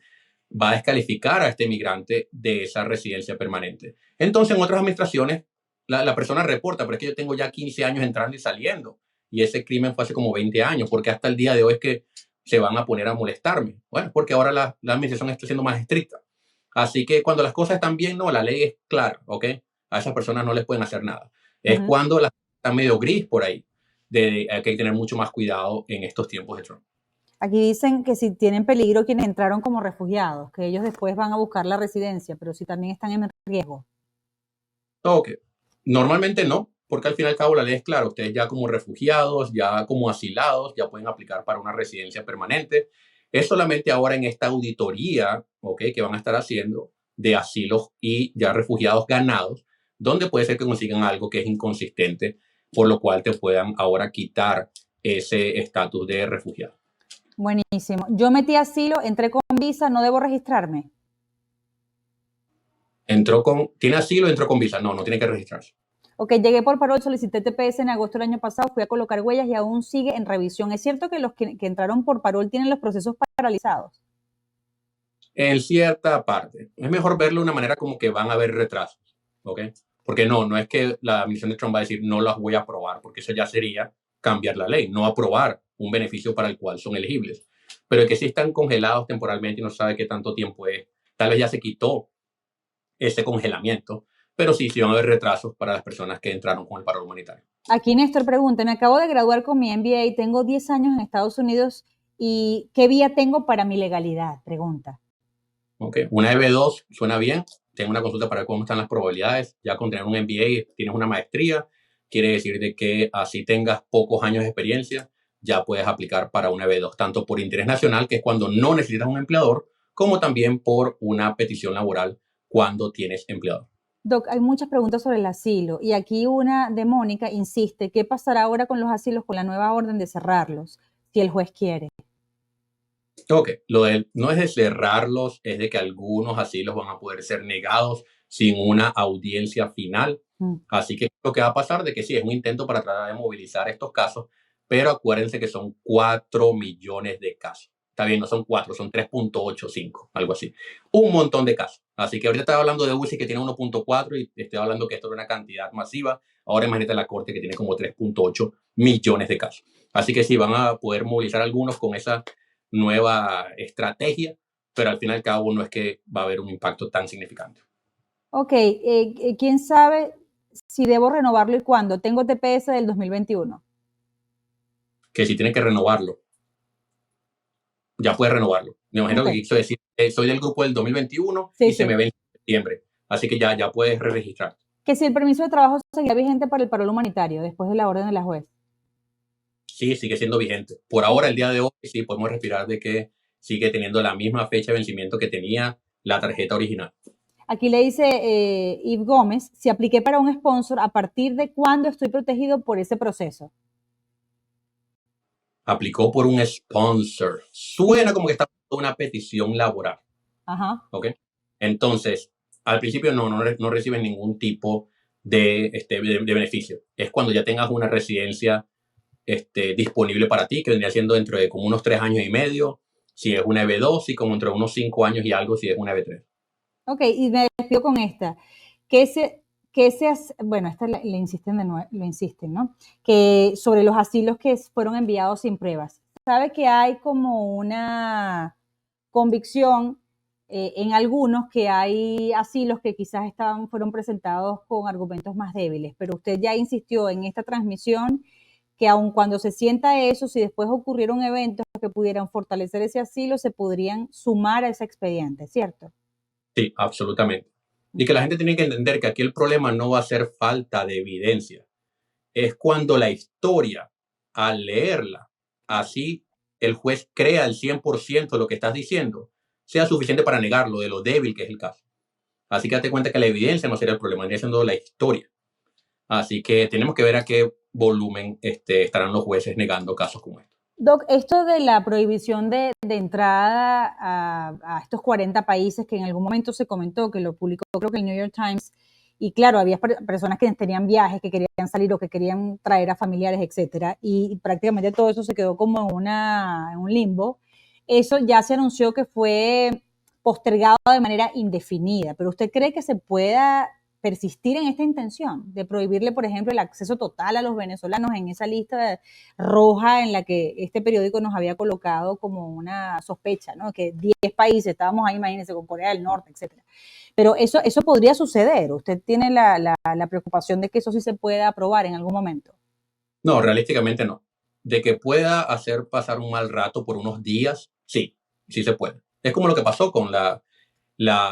Speaker 2: va a descalificar a este migrante de esa residencia permanente. Entonces, en otras administraciones, la persona reporta, pero es que yo tengo ya 15 años entrando y saliendo, y ese crimen fue hace como 20 años, porque hasta el día de hoy es que se van a poner a molestarme. Bueno, porque ahora la administración está siendo más estricta. Así que cuando las cosas están bien, no, la ley es clara, ¿ok? A esas personas no les pueden hacer nada. Es cuando las están medio gris por ahí, hay que tener mucho más cuidado en estos tiempos de Trump.
Speaker 1: Aquí dicen que si tienen peligro quienes entraron como refugiados, que ellos después van a buscar la residencia, pero si también están en riesgo.
Speaker 2: Ok. Normalmente no, porque al fin y al cabo la ley es clara. Ustedes ya como refugiados, ya como asilados, ya pueden aplicar para una residencia permanente. Es solamente ahora en esta auditoría, ok, que van a estar haciendo de asilos y ya refugiados ganados, donde puede ser que consigan algo que es inconsistente, por lo cual te puedan ahora quitar ese estatus de refugiado.
Speaker 1: Buenísimo. Yo metí asilo, entré con visa, ¿no debo registrarme?
Speaker 2: ¿Tiene asilo? Entró con visa. No tiene que registrarse.
Speaker 1: Ok, llegué por parol, solicité TPS en agosto del año pasado, fui a colocar huellas y aún sigue en revisión. ¿Es cierto que los que entraron por parol tienen los procesos paralizados?
Speaker 2: En cierta parte. Es mejor verlo de una manera como que van a haber retrasos, ¿ok? Porque no es que la administración de Trump va a decir no las voy a aprobar, porque eso ya sería cambiar la ley, no aprobar un beneficio para el cual son elegibles. Pero que sí están congelados temporalmente y no sabe qué tanto tiempo es. Tal vez ya se quitó ese congelamiento, pero sí van a haber retrasos para las personas que entraron con el paro humanitario.
Speaker 1: Aquí Néstor pregunta, me acabo de graduar con mi MBA, tengo 10 años en Estados Unidos ¿Y qué vía tengo para mi legalidad? Pregunta.
Speaker 2: Ok, una EB2 suena bien. Tengo una consulta para ver cómo están las probabilidades. Ya con tener un MBA, tienes una maestría, quiere decir de que así tengas pocos años de experiencia, ya puedes aplicar para una EB2, tanto por interés nacional, que es cuando no necesitas un empleador, como también por una petición laboral cuando tienes empleador.
Speaker 1: Doc, hay muchas preguntas sobre el asilo y aquí una de Mónica insiste, ¿qué pasará ahora con los asilos con la nueva orden de cerrarlos, si el juez quiere?
Speaker 2: Ok, no es de cerrarlos, es de que algunos asilos van a poder ser negados sin una audiencia final.
Speaker 1: Mm.
Speaker 2: Así que lo que va a pasar de que sí, es un intento para tratar de movilizar estos casos, pero acuérdense que son 4 millones de casos. Está bien, no son 4, son 3.85, algo así. Un montón de casos. Así que ahorita estaba hablando de UCI que tiene 1.4 y estoy hablando que esto era una cantidad masiva. Ahora imagínate la Corte que tiene como 3.8 millones de casos. Así que sí, van a poder movilizar algunos con esa nueva estrategia, pero al fin y al cabo no es que va a haber un impacto tan significante.
Speaker 1: Ok, ¿quién sabe si debo renovarlo y cuándo? Tengo TPS del 2021.
Speaker 2: Que si tienen que renovarlo, ya puedes renovarlo. Me imagino
Speaker 1: Ok,
Speaker 2: que quiso decir, soy del grupo del 2021
Speaker 1: sí,
Speaker 2: y se
Speaker 1: sí.
Speaker 2: me vence en septiembre. Así que ya puedes re-registrar.
Speaker 1: Que si el permiso de trabajo seguirá vigente para el paro humanitario después de la orden de la juez.
Speaker 2: Sí, sigue siendo vigente. Por ahora, el día de hoy, sí podemos respirar de que sigue teniendo la misma fecha de vencimiento que tenía la tarjeta original.
Speaker 1: Aquí le dice Yves Gómez, si apliqué para un sponsor, ¿a partir de cuándo estoy protegido por ese proceso?
Speaker 2: Aplicó por un sponsor.
Speaker 1: Sí.
Speaker 2: Suena como que está haciendo una petición laboral.
Speaker 1: Ajá.
Speaker 2: ¿Ok? Entonces, al principio no recibes ningún tipo de beneficio. Es cuando ya tengas una residencia disponible para ti, que vendría siendo dentro de como unos 3 años y medio, si es una EB2, y como entre unos 5 años y algo, si es una EB3.
Speaker 1: Ok, y me despido con esta. Que se, bueno, esta le insisten de nuevo, lo insisten, ¿no? Que sobre los asilos que fueron enviados sin pruebas. Sabe que hay como una convicción en algunos que hay asilos que quizás fueron presentados con argumentos más débiles, pero usted ya insistió en esta transmisión que aun cuando se sienta eso, si después ocurrieron eventos que pudieran fortalecer ese asilo, se podrían sumar a ese expediente, ¿cierto?
Speaker 2: Sí, absolutamente. Y que la gente tiene que entender que aquí el problema no va a ser falta de evidencia, es cuando la historia, al leerla, así el juez crea el 100% de lo que estás diciendo, sea suficiente para negarlo de lo débil que es el caso. Así que date cuenta que la evidencia no sería el problema, vendría siendo la historia. Así que tenemos que ver a qué volumen estarán los jueces negando casos como estos.
Speaker 1: Doc, esto de la prohibición de entrada a estos 40 países que en algún momento se comentó, que lo publicó creo que el New York Times, y claro, había personas que tenían viajes, que querían salir o que querían traer a familiares, etcétera, y prácticamente todo eso se quedó como en un limbo. Eso ya se anunció que fue postergado de manera indefinida, pero ¿usted cree que se pueda persistir en esta intención de prohibirle, por ejemplo, el acceso total a los venezolanos en esa lista roja en la que este periódico nos había colocado como una sospecha, ¿no? Que 10 países, estábamos ahí, imagínense, con Corea del Norte, etcétera. Pero eso podría suceder. ¿Usted tiene la preocupación de que eso sí se pueda aprobar en algún momento?
Speaker 2: No, realísticamente no. De que pueda hacer pasar un mal rato por unos días, sí, sí se puede. Es como lo que pasó con la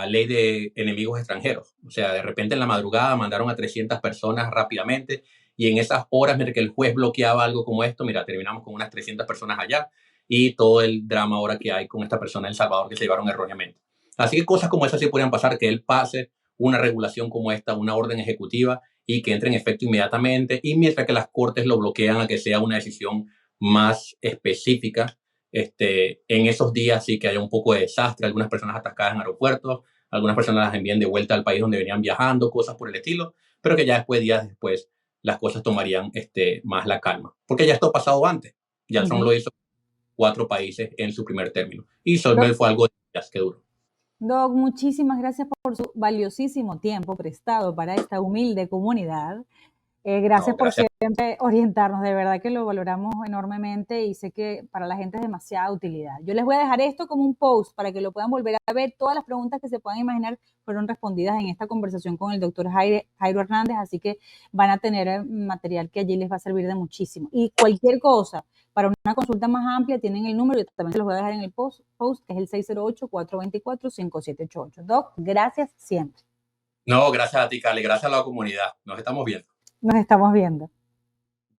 Speaker 2: ley de enemigos extranjeros. O sea, de repente en la madrugada mandaron a 300 personas rápidamente y en esas horas, mientras que el juez bloqueaba algo como esto, mira, terminamos con unas 300 personas allá y todo el drama ahora que hay con esta persona en El Salvador que se llevaron erróneamente. Así que cosas como esas sí podrían pasar, que él pase una regulación como esta, una orden ejecutiva y que entre en efecto inmediatamente, y mientras que las cortes lo bloquean a que sea una decisión más específica, en esos días sí que haya un poco de desastre, algunas personas atacadas en aeropuertos, algunas personas las envían de vuelta al país donde venían viajando, cosas por el estilo, pero que ya después, días después, las cosas tomarían más la calma. Porque ya esto ha pasado antes. Ya Trump lo hizo 4 países en su primer término. Y solo fue algo de días que duró.
Speaker 1: Doc, muchísimas gracias por su valiosísimo tiempo prestado para esta humilde comunidad. Gracias
Speaker 2: No,
Speaker 1: por
Speaker 2: gracias.
Speaker 1: siempre orientarnos, de verdad que lo valoramos enormemente y sé que para la gente es demasiada utilidad. Yo les voy a dejar esto como un post para que lo puedan volver a ver. Todas las preguntas que se puedan imaginar fueron respondidas en esta conversación con el doctor Jairo Hernández, así que van a tener material que allí les va a servir de muchísimo. Y cualquier cosa, para una consulta más amplia, tienen el número, yo también se los voy a dejar en el post que es el 608-424-5788. Doc, gracias siempre.
Speaker 2: No, gracias a ti, Cali, gracias a la comunidad. Nos estamos viendo.
Speaker 1: Nos estamos viendo.